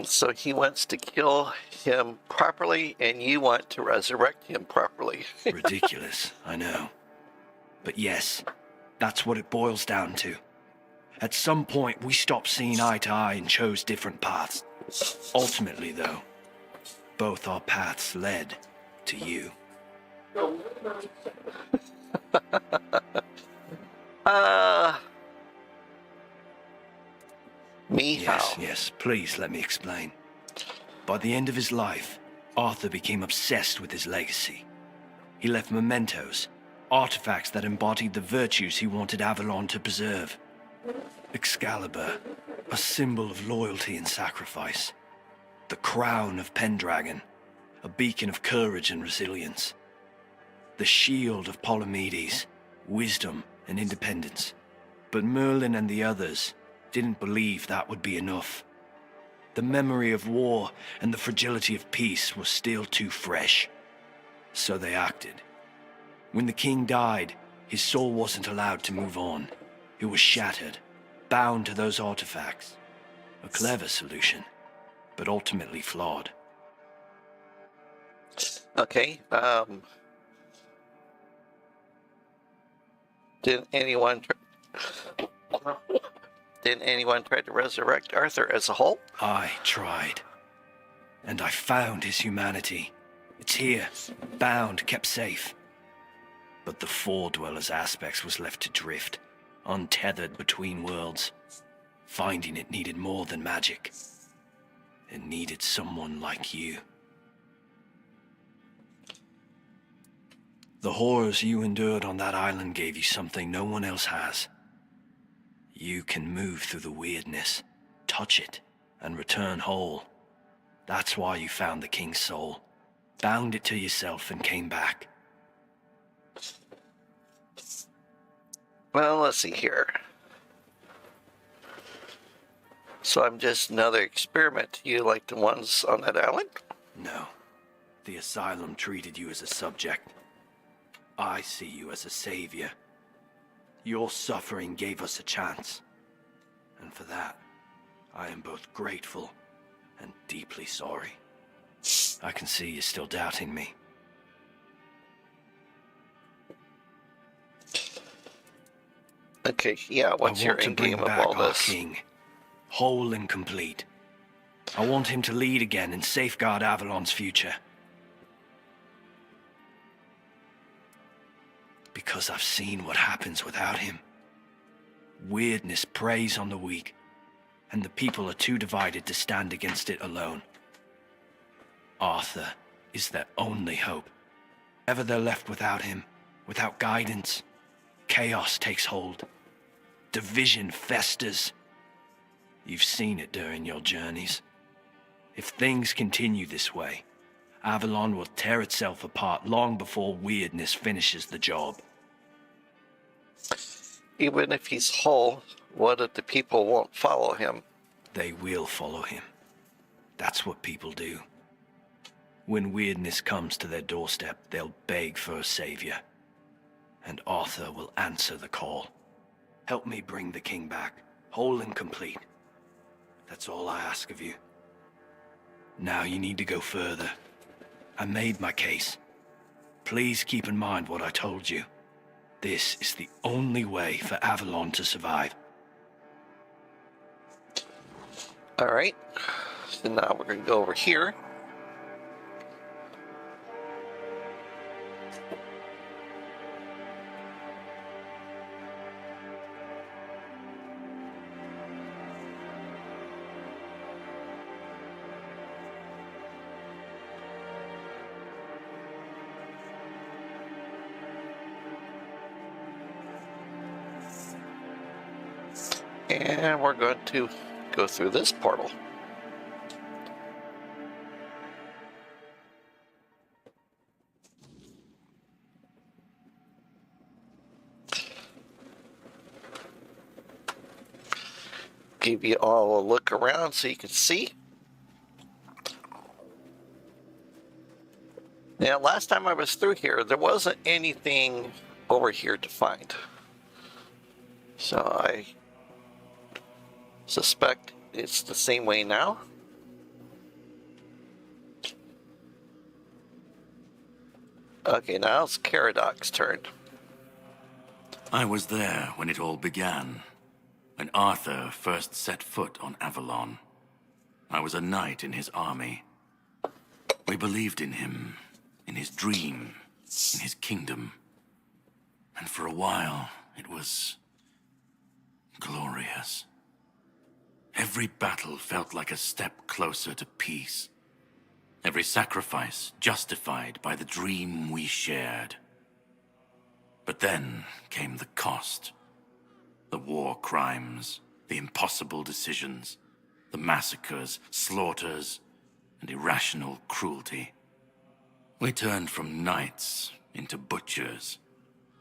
So he wants to kill him properly, and you want to resurrect him properly. Ridiculous, I know. But yes, that's what it boils down to. At some point, we stopped seeing eye to eye and chose different paths. Ultimately, though, both our paths led to you. Yes, please let me explain. By the end of his life, Arthur became obsessed with his legacy. He left mementos, artifacts that embodied the virtues he wanted Avalon to preserve. Excalibur, a symbol of loyalty and sacrifice. The crown of Pendragon, a beacon of courage and resilience. The shield of Palamedes, wisdom and independence. But Merlin and the others didn't believe that would be enough. The memory of war and the fragility of peace was still too fresh. So they acted. When the king died, his soul wasn't allowed to move on. It was shattered, bound to those artifacts. A clever solution, but ultimately flawed. Okay, Didn't anyone try to resurrect Arthur as a whole? I tried. And I found his humanity. It's here, bound, kept safe. But the Four Dwellers aspects was left to drift, untethered between worlds. Finding it needed more than magic. It needed someone like you. The horrors you endured on that island gave you something no one else has. You can move through the weirdness, touch it, and return whole. That's why you found the King's soul, bound it to yourself, and came back. Well, let's see here. So I'm just another experiment to you like the ones on that island? No. The Asylum treated you as a subject. I see you as a savior. Your suffering gave us a chance. And for that, I am both grateful and deeply sorry. I can see you're still doubting me. Okay, yeah, what's your end game of all this? King, whole and complete. I want him to lead again and safeguard Avalon's future. Because I've seen what happens without him. Weirdness preys on the weak, and the people are too divided to stand against it alone. Arthur is their only hope. Ever they're left without him, without guidance, chaos takes hold. Division festers. You've seen it during your journeys. If things continue this way, Avalon will tear itself apart long before weirdness finishes the job. Even if he's whole, what if the people won't follow him? They will follow him. That's what people do. When weirdness comes to their doorstep, they'll beg for a savior. And Arthur will answer the call. Help me bring the king back, whole and complete. That's all I ask of you. Now you need to go further. I made my case. Please keep in mind what I told you. This is the only way for Avalon to survive. Alright, so now we're going to go over here. And we're going to go through this portal. Give you all a look around so you can see. Now, last time I was through here, there wasn't anything over here to find. So I suspect it's the same way now. Okay, now it's Caradoc's turn. I was there when it all began, when Arthur first set foot on Avalon. I was a knight in his army. We believed in him, in his dream, in his kingdom. And for a while, it was glorious. Every battle felt like a step closer to peace. Every sacrifice justified by the dream we shared. But then came the cost. The war crimes, the impossible decisions, the massacres, slaughters, and irrational cruelty. We turned from knights into butchers,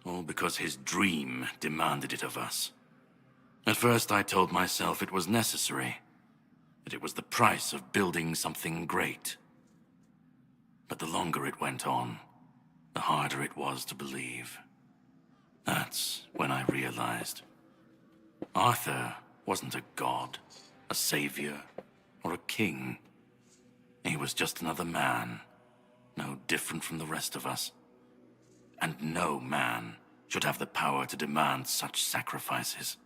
all because his dream demanded it of us. At first I told myself it was necessary, that it was the price of building something great. But the longer it went on, the harder it was to believe. That's when I realized Arthur wasn't a god, a savior, or a king. He was just another man, no different from the rest of us. And no man should have the power to demand such sacrifices.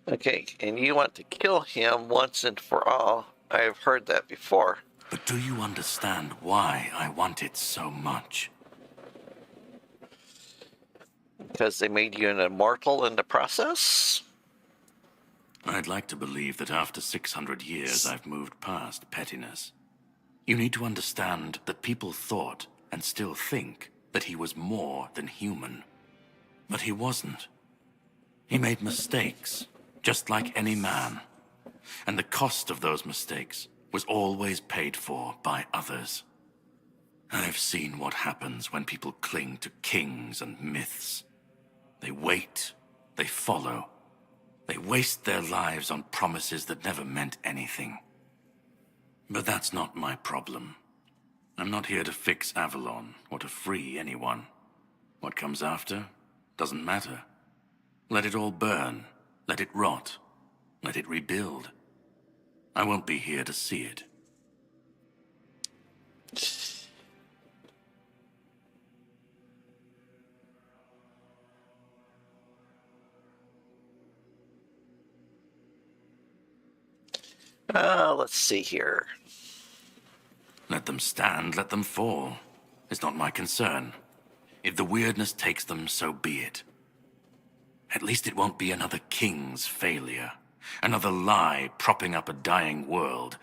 Okay, and you want to kill him once and for all. I've heard that before. But do you understand why I want it so much? Because they made you an immortal in the process? I'd like to believe that after 600 years I've moved past pettiness. You need to understand that people thought, and still think, that he was more than human. But he wasn't. He made mistakes, just like any man. And the cost of those mistakes was always paid for by others. I've seen what happens when people cling to kings and myths. They wait, they follow, they waste their lives on promises that never meant anything. But that's not my problem. I'm not here to fix Avalon or to free anyone. What comes after doesn't matter. Let it all burn, let it rot, let it rebuild. I won't be here to see it. Let's see here. Let them stand, let them fall. It's not my concern. If the weirdness takes them, so be it. At least it won't be another king's failure. Another lie propping up a dying world.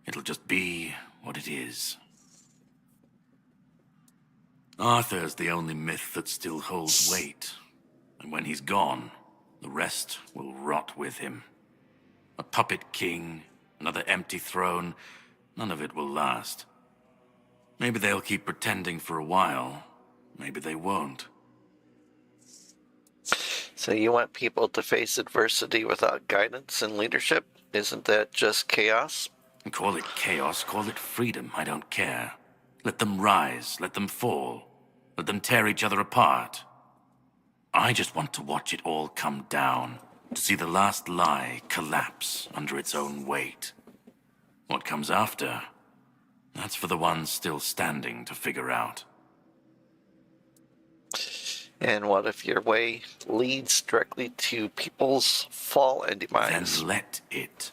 It'll just be what it is. Arthur's the only myth that still holds weight. And when he's gone, the rest will rot with him. A puppet king, another empty throne, none of it will last. Maybe they'll keep pretending for a while. Maybe they won't. So you want people to face adversity without guidance and leadership? Isn't that just chaos? Call it chaos, call it freedom, I don't care. Let them rise, let them fall. Let them tear each other apart. I just want to watch it all come down. To see the last lie collapse under its own weight. What comes after? That's for the ones still standing to figure out. And what if your way leads directly to people's fall and demise? Then let it.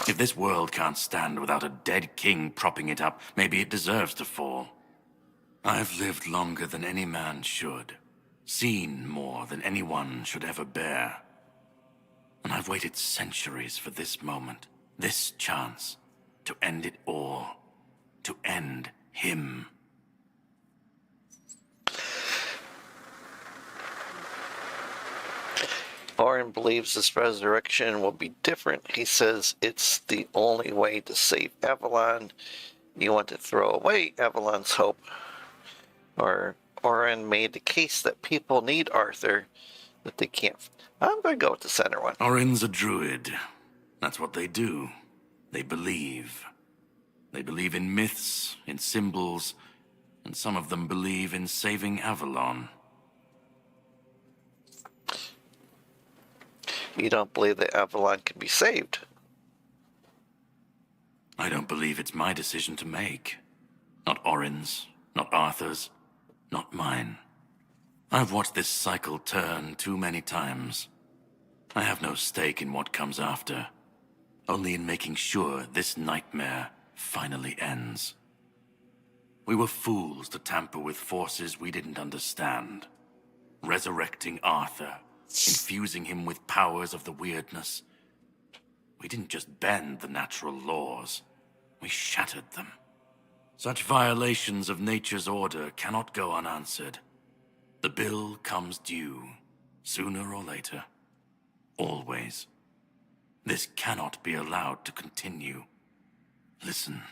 If this world can't stand without a dead king propping it up, maybe it deserves to fall. I've lived longer than any man should. Seen more than anyone should ever bear. And I've waited centuries for this moment, this chance, to end it all. To end him. Orin believes this resurrection will be different. He says it's the only way to save Avalon. You want to throw away Avalon's hope. Or Orin made the case that people need Arthur, that they can't. I'm going to go with the center one. Orin's a druid. That's what they do. They believe. They believe in myths, in symbols, and some of them believe in saving Avalon. You don't believe that Avalon can be saved? I don't believe it's my decision to make. Not Orin's, not Arthur's, not mine. I've watched this cycle turn too many times. I have no stake in what comes after, only in making sure this nightmare finally ends. We were fools to tamper with forces we didn't understand. Resurrecting Arthur, infusing him with powers of the weirdness. We didn't just bend the natural laws, we shattered them. Such violations of nature's order cannot go unanswered. The bill comes due, sooner or later. Always. This cannot be allowed to continue. Listen,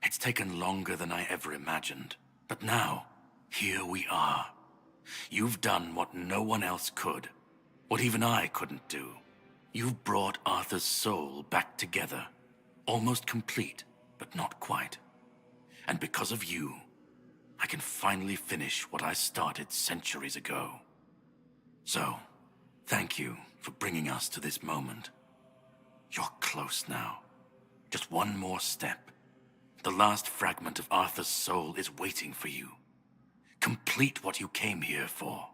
it's taken longer than I ever imagined. But now, here we are. You've done what no one else could. What even I couldn't do. You've brought Arthur's soul back together. Almost complete, but not quite. And because of you, I can finally finish what I started centuries ago. So, thank you for bringing us to this moment. You're close now. Just one more step. The last fragment of Arthur's soul is waiting for you. Complete what you came here for.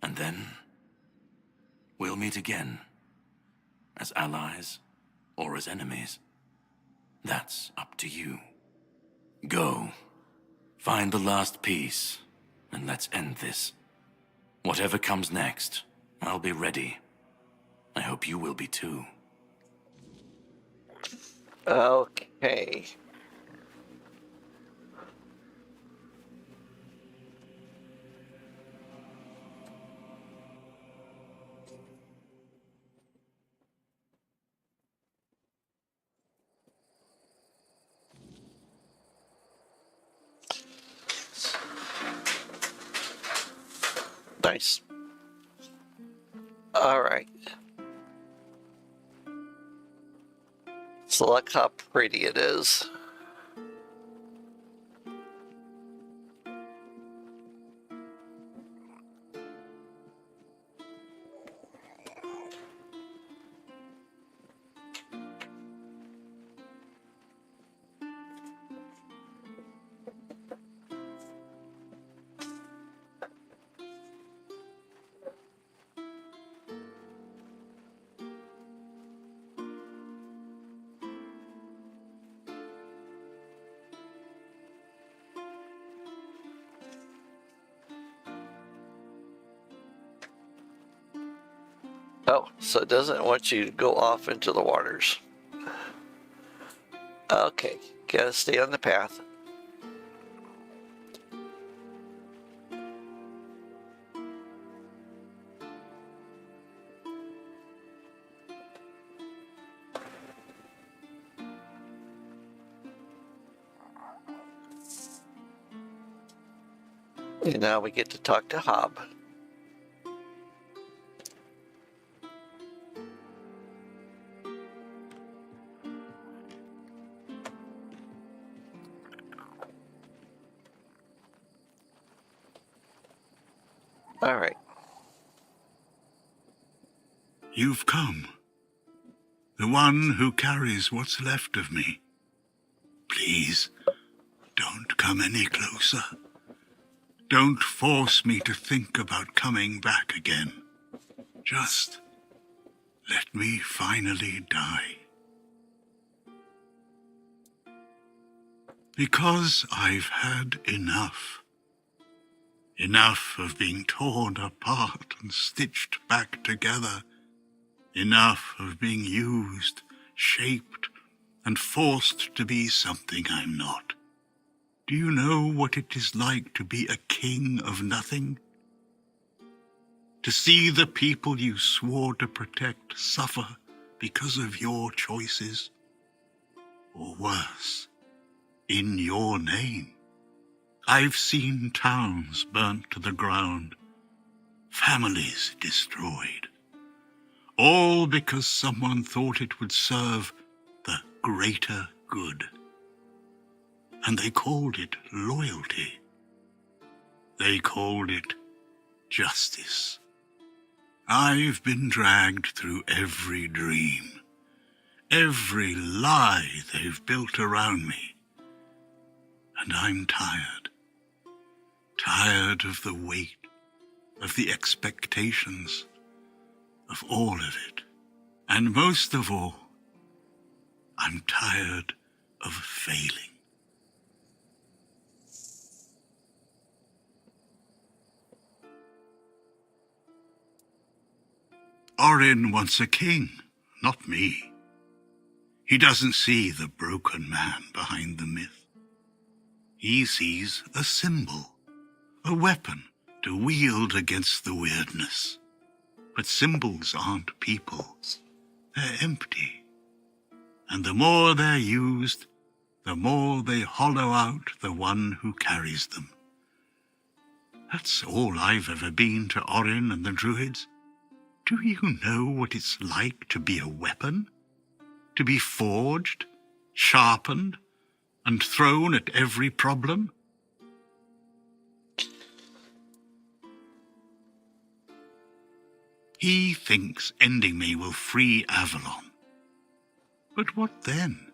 And then, we'll meet again. As allies, or as enemies. That's up to you. Go. Find the last piece, and let's end this. Whatever comes next, I'll be ready. I hope you will be too. Okay. Nice. All right. So look how pretty it is. Oh, so it doesn't want you to go off into the waters. Okay, gotta stay on the path. And now we get to talk to Hob. All right. You've come. The one who carries what's left of me. Please, don't come any closer. Don't force me to think about coming back again. Just let me finally die. Because I've had enough. Enough of being torn apart and stitched back together. Enough of being used, shaped, and forced to be something I'm not. Do you know what it is like to be a king of nothing? To see the people you swore to protect suffer because of your choices? Or worse, in your name. I've seen towns burnt to the ground, families destroyed, all because someone thought it would serve the greater good. And they called it loyalty. They called it justice. I've been dragged through every dream, every lie they've built around me. And I'm tired. Tired of the weight, of the expectations, of all of it. And most of all, I'm tired of failing. Orin wants a king, not me. He doesn't see the broken man behind the myth. He sees a symbol, a weapon to wield against the weirdness. But symbols aren't people. They're empty. And the more they're used, the more they hollow out the one who carries them. That's all I've ever been to Orin and the Druids. Do you know what it's like to be a weapon? To be forged, sharpened, and thrown at every problem? He thinks ending me will free Avalon. But what then?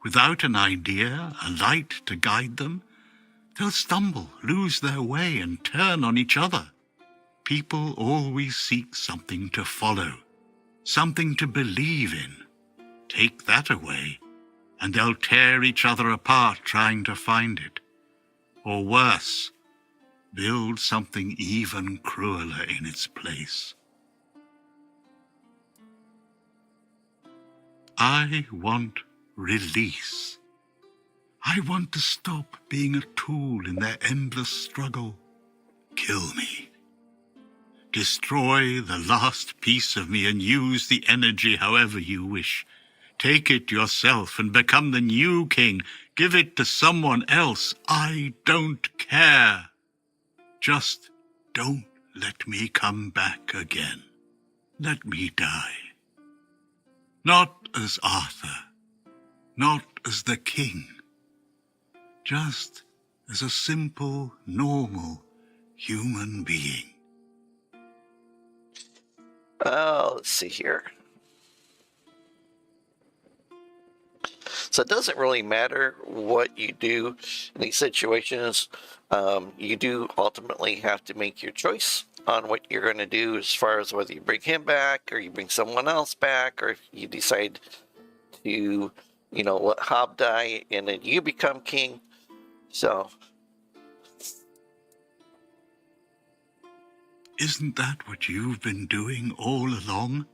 Without an idea, a light to guide them, they'll stumble, lose their way, and turn on each other. People always seek something to follow, something to believe in. Take that away, and they'll tear each other apart trying to find it. Or worse, build something even crueler in its place. I want release. I want to stop being a tool in their endless struggle. Kill me. Destroy the last piece of me and use the energy however you wish. Take it yourself and become the new king. Give it to someone else. I don't care. Just don't let me come back again. Let me die. Not as Arthur. Not as the king. Just as a simple, normal human being. Let's see here. So it doesn't really matter what you do in these situations. You do ultimately have to make your choice on what you're going to do as far as whether you bring him back or you bring someone else back, or if you decide to, let Hob die and then you become king. So. Isn't that what you've been doing all along?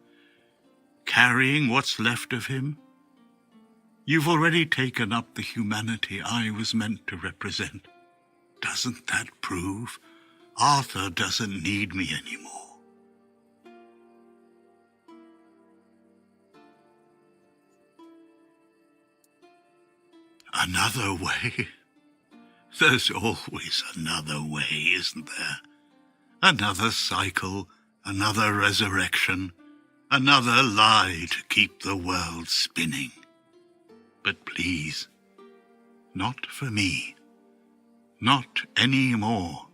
Carrying what's left of him? You've already taken up the humanity I was meant to represent. Doesn't that prove Arthur doesn't need me anymore? Another way? There's always another way, isn't there? Another cycle, another resurrection, another lie to keep the world spinning. But please, not for me. Not anymore.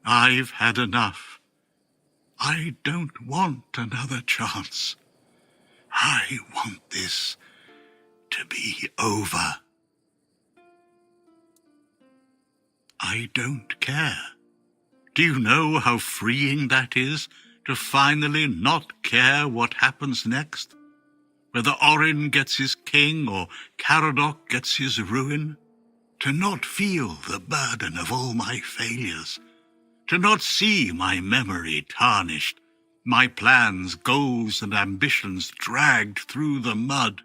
I've had enough. I don't want another chance. I want this to be over. I don't care. Do you know how freeing that is, to finally not care what happens next? Whether Orin gets his king or Caradoc gets his ruin? To not feel the burden of all my failures? To not see my memory tarnished, my plans, goals, and ambitions dragged through the mud?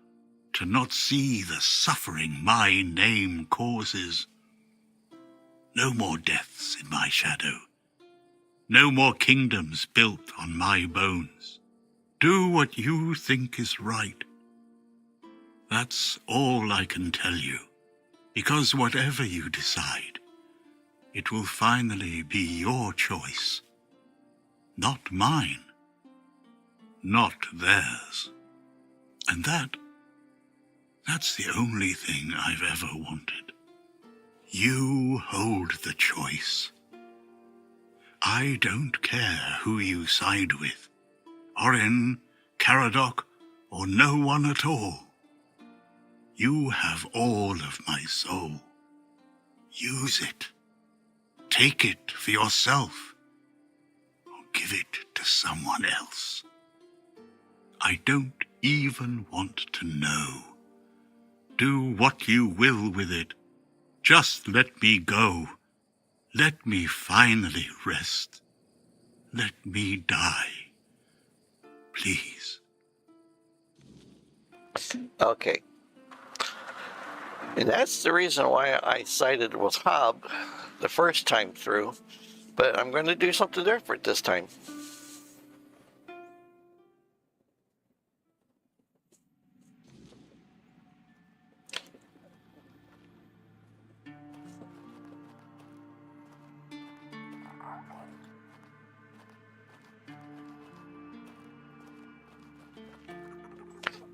To not see the suffering my name causes? No more deaths in my shadow. No more kingdoms built on my bones. Do what you think is right. That's all I can tell you, because whatever you decide, it will finally be your choice, not mine, not theirs. And that's the only thing I've ever wanted. You hold the choice. I don't care who you side with, Orin, Caradoc, or no one at all. You have all of my soul. Use it. Take it for yourself, or give it to someone else. I don't even want to know. Do what you will with it. Just let me go. Let me finally rest. Let me die. Please. Okay. And that's the reason why I sided with Hob the first time through, but I'm going to do something different this time.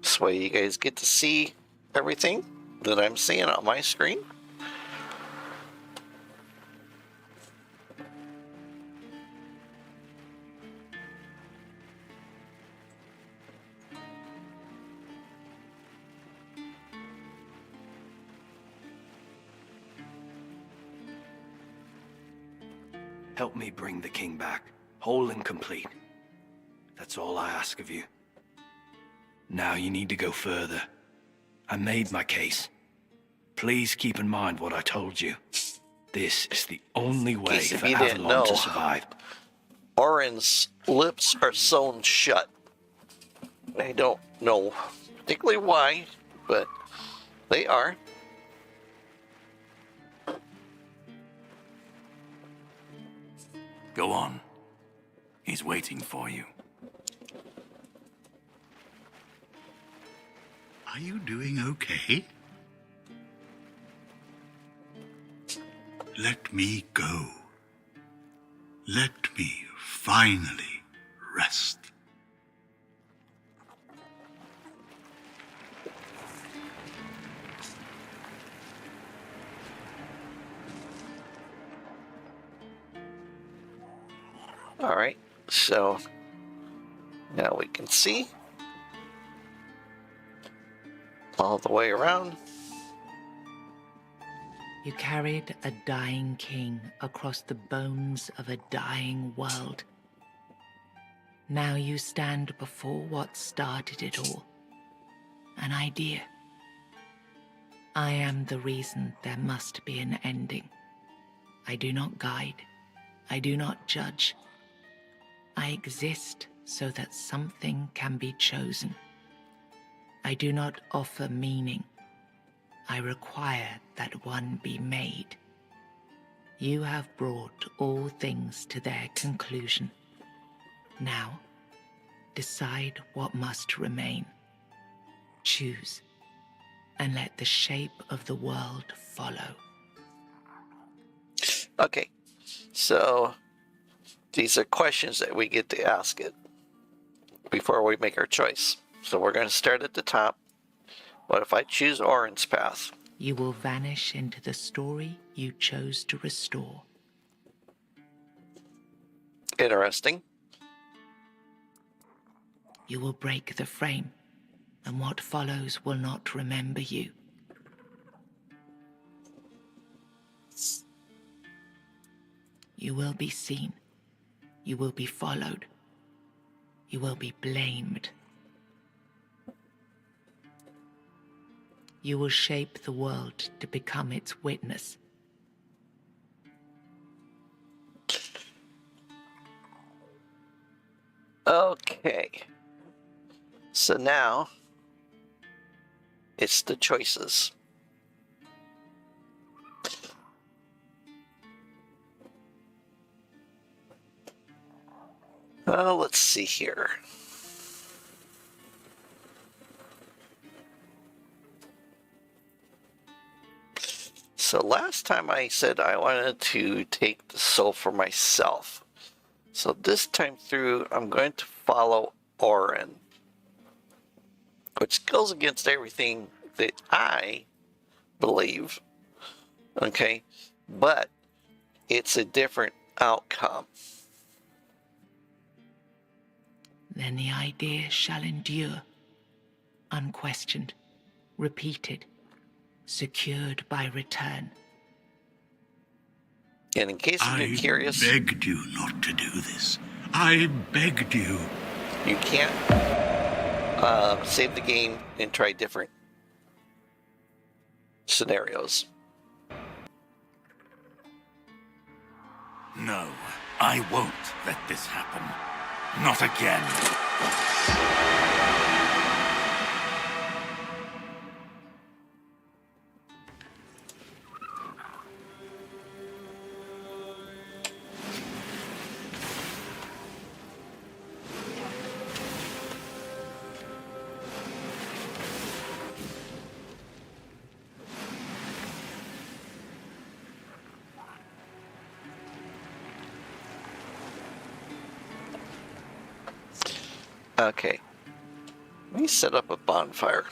This way you guys get to see everything that I'm seeing on my screen. Help me bring the king back, whole and complete. That's all I ask of you. Now you need to go further. I made my case. Please keep in mind what I told you. This is the only way case if for you didn't Avalon to know, survive. Orin's lips are sewn shut. I don't know particularly why, but they are. Go on. He's waiting for you. Are you doing okay? Let me go. Let me finally rest. All right, so now we can see all the way around. You carried a dying king across the bones of a dying world. Now you stand before what started it all. An idea. I am the reason there must be an ending. I do not guide. I do not judge. I exist so that something can be chosen. I do not offer meaning. I require that one be made. You have brought all things to their conclusion. Now, decide what must remain. Choose, and let the shape of the world follow. Okay, so these are questions that we get to ask it before we make our choice. So we're going to start at the top. What if I choose Orin's path? You will vanish into the story you chose to restore. Interesting. You will break the frame, and what follows will not remember you. You will be seen. You will be followed. You will be blamed. You will shape the world to become its witness. Okay. So now it's the choices. Let's see here. So last time I said I wanted to take the soul for myself. So this time through, I'm going to follow Orin, which goes against everything that I believe. Okay, but it's a different outcome. Then the idea shall endure, unquestioned, repeated, secured by return. And in case you're curious, I begged you not to do this. I begged you. You can't save the game and try different scenarios. No, I won't let this happen. Not again. Okay, let me set up a bonfire.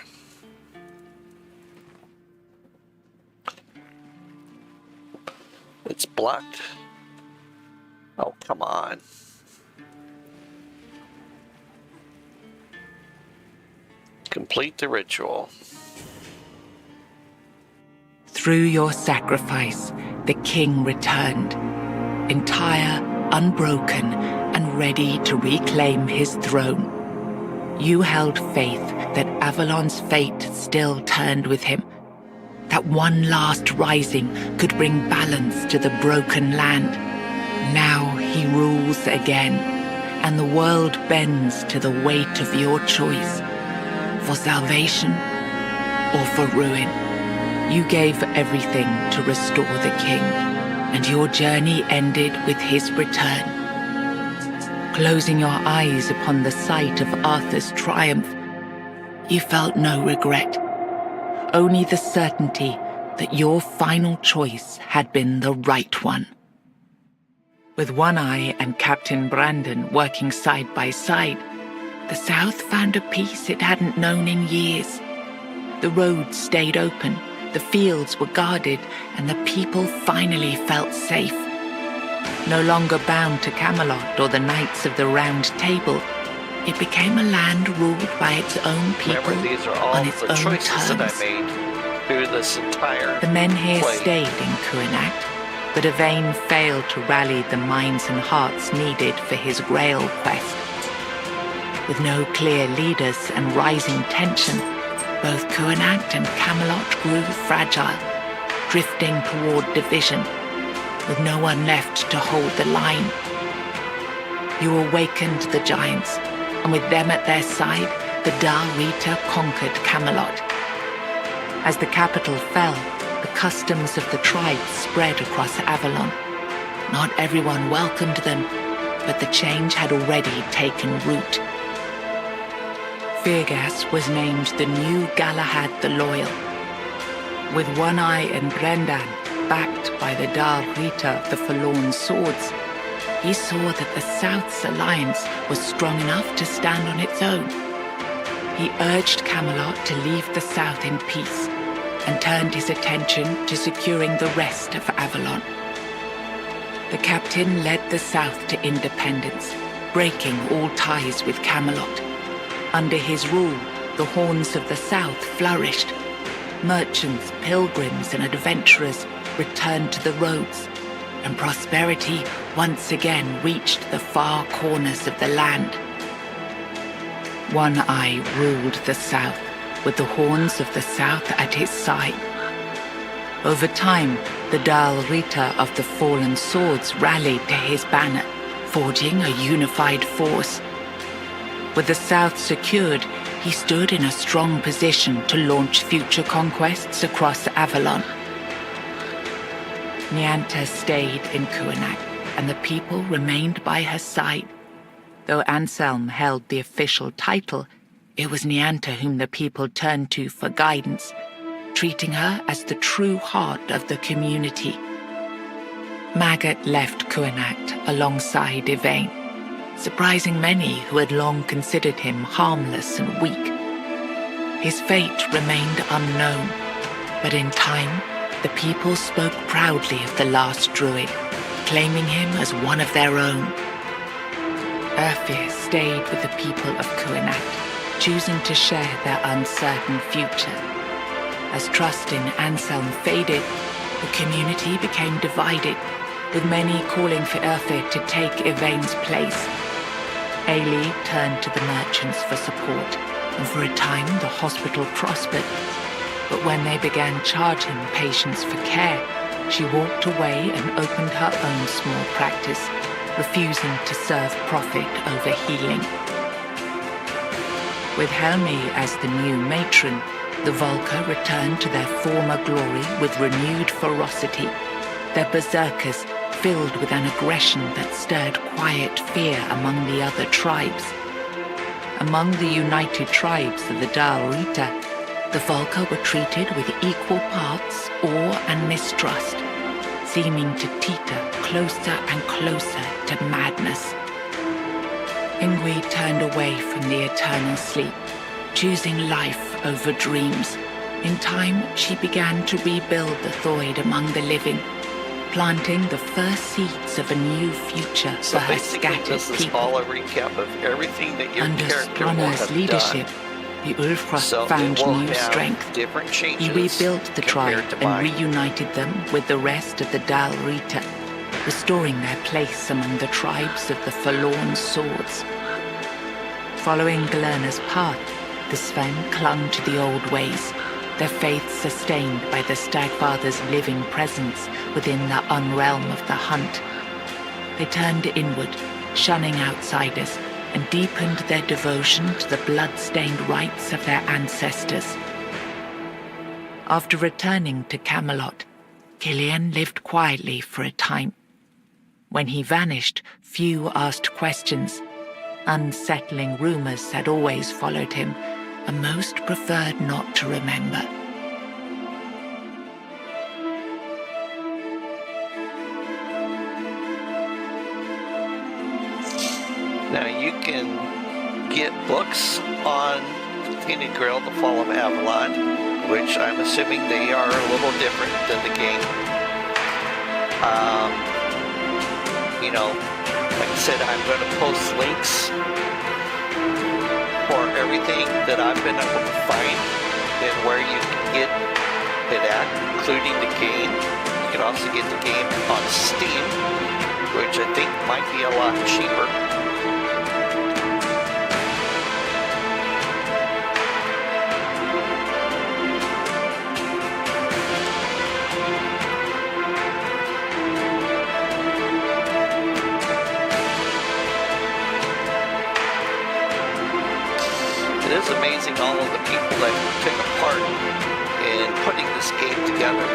It's blocked. Oh, come on. Complete the ritual. Through your sacrifice, the king returned, entire, unbroken, and ready to reclaim his throne. You held faith that Avalon's fate still turned with him, that one last rising could bring balance to the broken land. Now he rules again, and the world bends to the weight of your choice. For salvation or for ruin. You gave everything to restore the king, and your journey ended with his return. Closing your eyes upon the sight of Arthur's triumph, you felt no regret, only the certainty that your final choice had been the right one. With One Eye and Captain Brandon working side by side, the South found a peace it hadn't known in years. The roads stayed open, the fields were guarded, and the people finally felt safe. No longer bound to Camelot or the Knights of the Round Table, it became a land ruled by its own people. Remember, these are all on its the own choices terms. that I made through this entire The men here play. stayed in Kuanacht, but Yvain failed to rally the minds and hearts needed for his Grail quest. With no clear leaders and rising tension, both Kuanacht and Camelot grew fragile, drifting toward division, with no one left to hold the line. You awakened the giants, and with them at their side, the Dal Rita conquered Camelot. As the capital fell, the customs of the tribes spread across Avalon. Not everyone welcomed them, but the change had already taken root. Fergus was named the new Galahad the Loyal. With One Eye and Brendan backed by the Dal Rita of the Forelorn Swords, he saw that the South's alliance was strong enough to stand on its own. He urged Camelot to leave the South in peace and turned his attention to securing the rest of Avalon. The captain led the South to independence, breaking all ties with Camelot. Under his rule, the horns of the South flourished. Merchants, pilgrims, and adventurers returned to the roads, and prosperity once again reached the far corners of the land. One Eye ruled the South, with the horns of the South at his side. Over time, the Dal Rita of the Fallen Swords rallied to his banner, forging a unified force. With the South secured, he stood in a strong position to launch future conquests across Avalon. Nianta stayed in Kuanacht, and the people remained by her side. Though Anselm held the official title, it was Nianta whom the people turned to for guidance, treating her as the true heart of the community. Magat left Kuanacht alongside Yvain, surprising many who had long considered him harmless and weak. His fate remained unknown, but in time, the people spoke proudly of the last druid, claiming him as one of their own. Urfir stayed with the people of Kuanacht, choosing to share their uncertain future. As trust in Anselm faded, the community became divided, with many calling for Urfir to take Yvain's place. Ailey turned to the merchants for support, and for a time the hospital prospered. But when they began charging patients for care, she walked away and opened her own small practice, refusing to serve profit over healing. With Helmi as the new matron, the Volca returned to their former glory with renewed ferocity, their berserkers filled with an aggression that stirred quiet fear among the other tribes. Among the united tribes of the Dal Rita, the Volca were treated with equal parts awe and mistrust, seeming to teeter closer and closer to madness. Ingui turned away from the eternal sleep, choosing life over dreams. In time, she began to rebuild the Thoid among the living, planting the first seeds of a new future for her scattered this is people. all a recap of everything that your Under character will Strona's have leadership, done. the Ulfrost So found it will new have strength. different changes He rebuilt the tribe compared to and mine. reunited them with the rest of the Dal Rita, restoring their place among the tribes of the Forlorn Swords. Following Galerna's path, the Sven clung to the old ways, their faith sustained by the Stagfather's living presence within the unrealm of the hunt. They turned inward, shunning outsiders, and deepened their devotion to the blood-stained rites of their ancestors. After returning to Camelot, Killian lived quietly for a time. When he vanished, few asked questions. Unsettling rumors had always followed him, and most preferred not to remember. Now you can get books on Tainted Grail, The Fall of Avalon, which I'm assuming they are a little different than the game. You know, like I said, I'm going to post links for everything that I've been able to find and where you can get it at, including the game. You can also get the game on Steam, which I think might be a lot cheaper. It is amazing all of the people that took a part in putting this game together.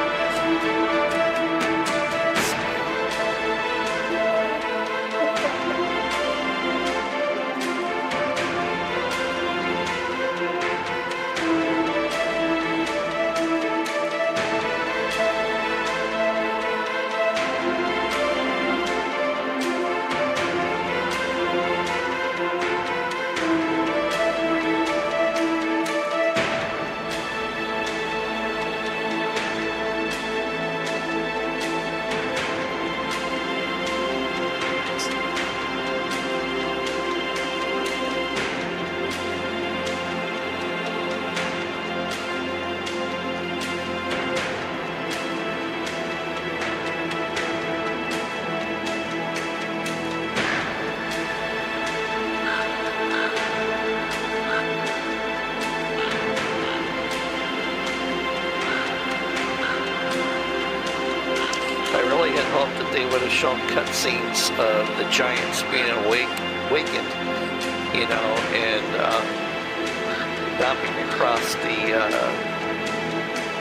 Hoped that they would have shown cutscenes of the giants being awakened, you know, and jumping across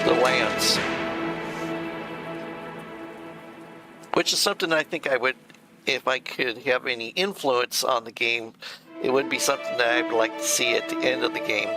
the lands, which is something I think I would, if I could have any influence on the game, it would be something that I would like to see at the end of the game.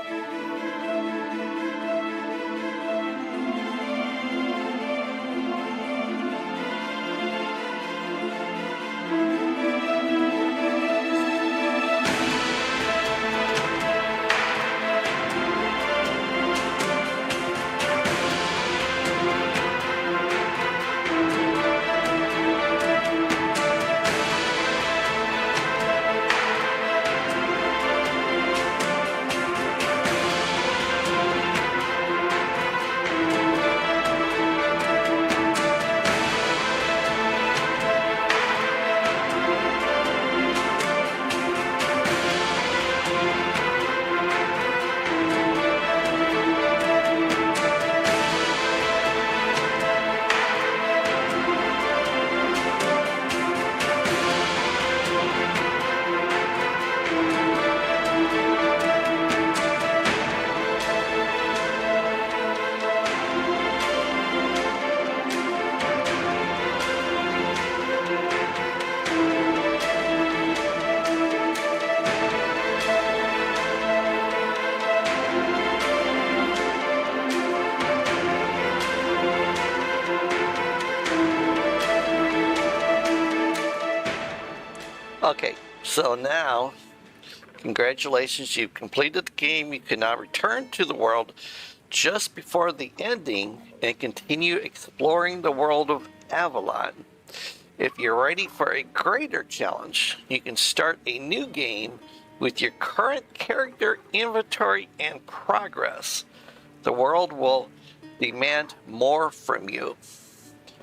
Okay, so now, congratulations, you've completed the game. You can now return to the world just before the ending and continue exploring the world of Avalon. If you're ready for a greater challenge, you can start a new game with your current character inventory and progress. The world will demand more from you.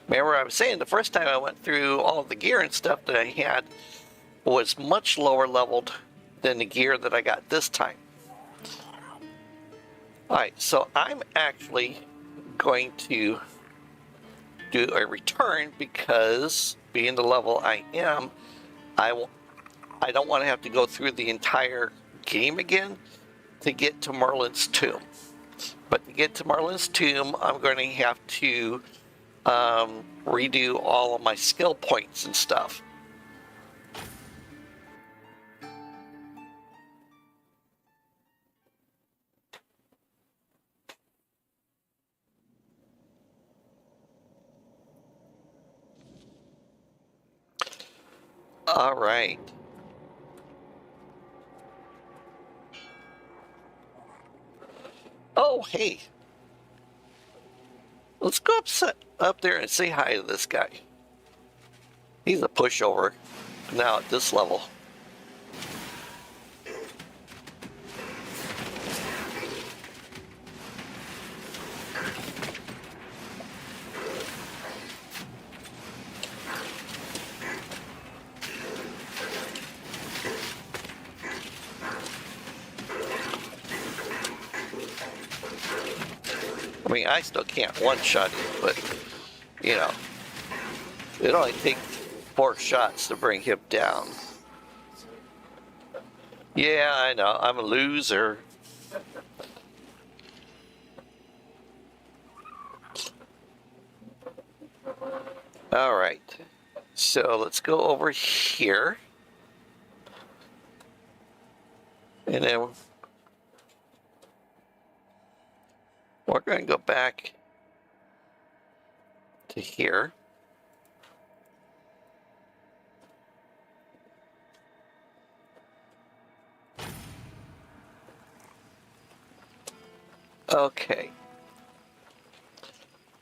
Remember, I was saying the first time I went through all the gear and stuff that I had was much lower leveled than the gear that I got this time. Alright, so I'm actually going to do a return because being the level I am, I don't want to have to go through the entire game again to get to Merlin's tomb. But to get to Merlin's tomb, I'm going to have to redo all of my skill points and stuff. All right. Oh, hey. Let's go up there and say hi to this guy. He's a pushover now at this level. I mean, I still can't one-shot him, but, you know, it only takes 4 shots to bring him down. Yeah, I know, I'm a loser. All right, so let's go over here. And then we're going to go back to here. Okay.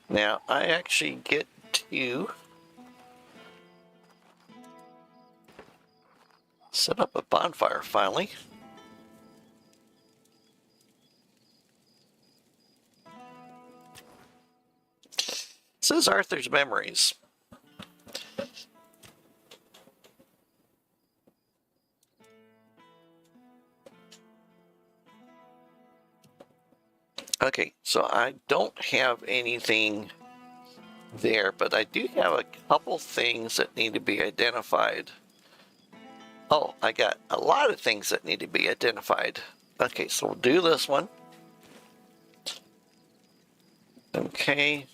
Now I actually get to set up a bonfire finally. This is Arthur's Memories. Okay, so I don't have anything there, but I do have a couple things that need to be identified. Oh, I got a lot of things that need to be identified. Okay, so we'll do this one. Okay.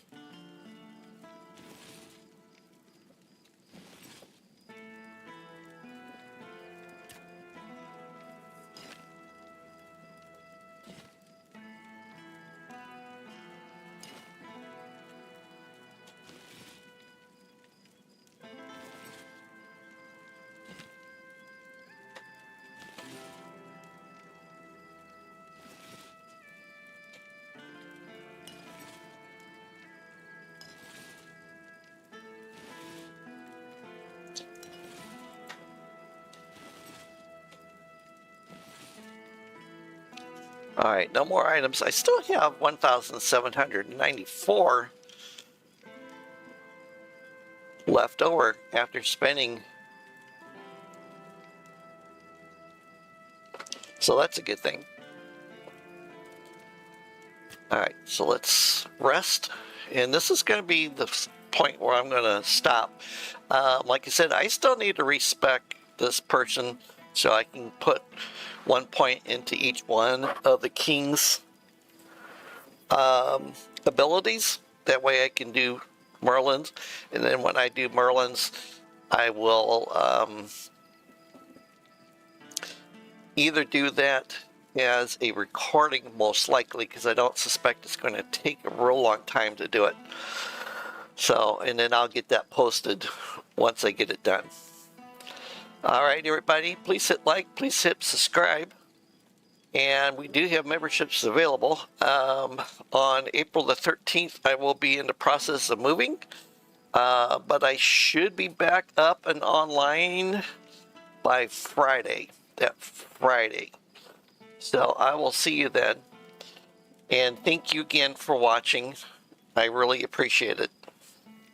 All right, no more items. I still have 1,794 left over after spending. So that's a good thing. All right, so let's rest. And this is going to be the point where I'm going to stop. Like I said, I still need to respec this person so I can put 1 point into each one of the king's abilities. That way I can do Merlin's. And then when I do Merlin's, I will either do that as a recording, most likely, because I don't suspect it's going to take a real long time to do it. So, and then I'll get that posted once I get it done. All right, everybody, please hit like, please hit subscribe. And we do have memberships available. On April the 13th, I will be in the process of moving. But I should be back up and online by Friday. That Friday. So I will see you then. And thank you again for watching. I really appreciate it.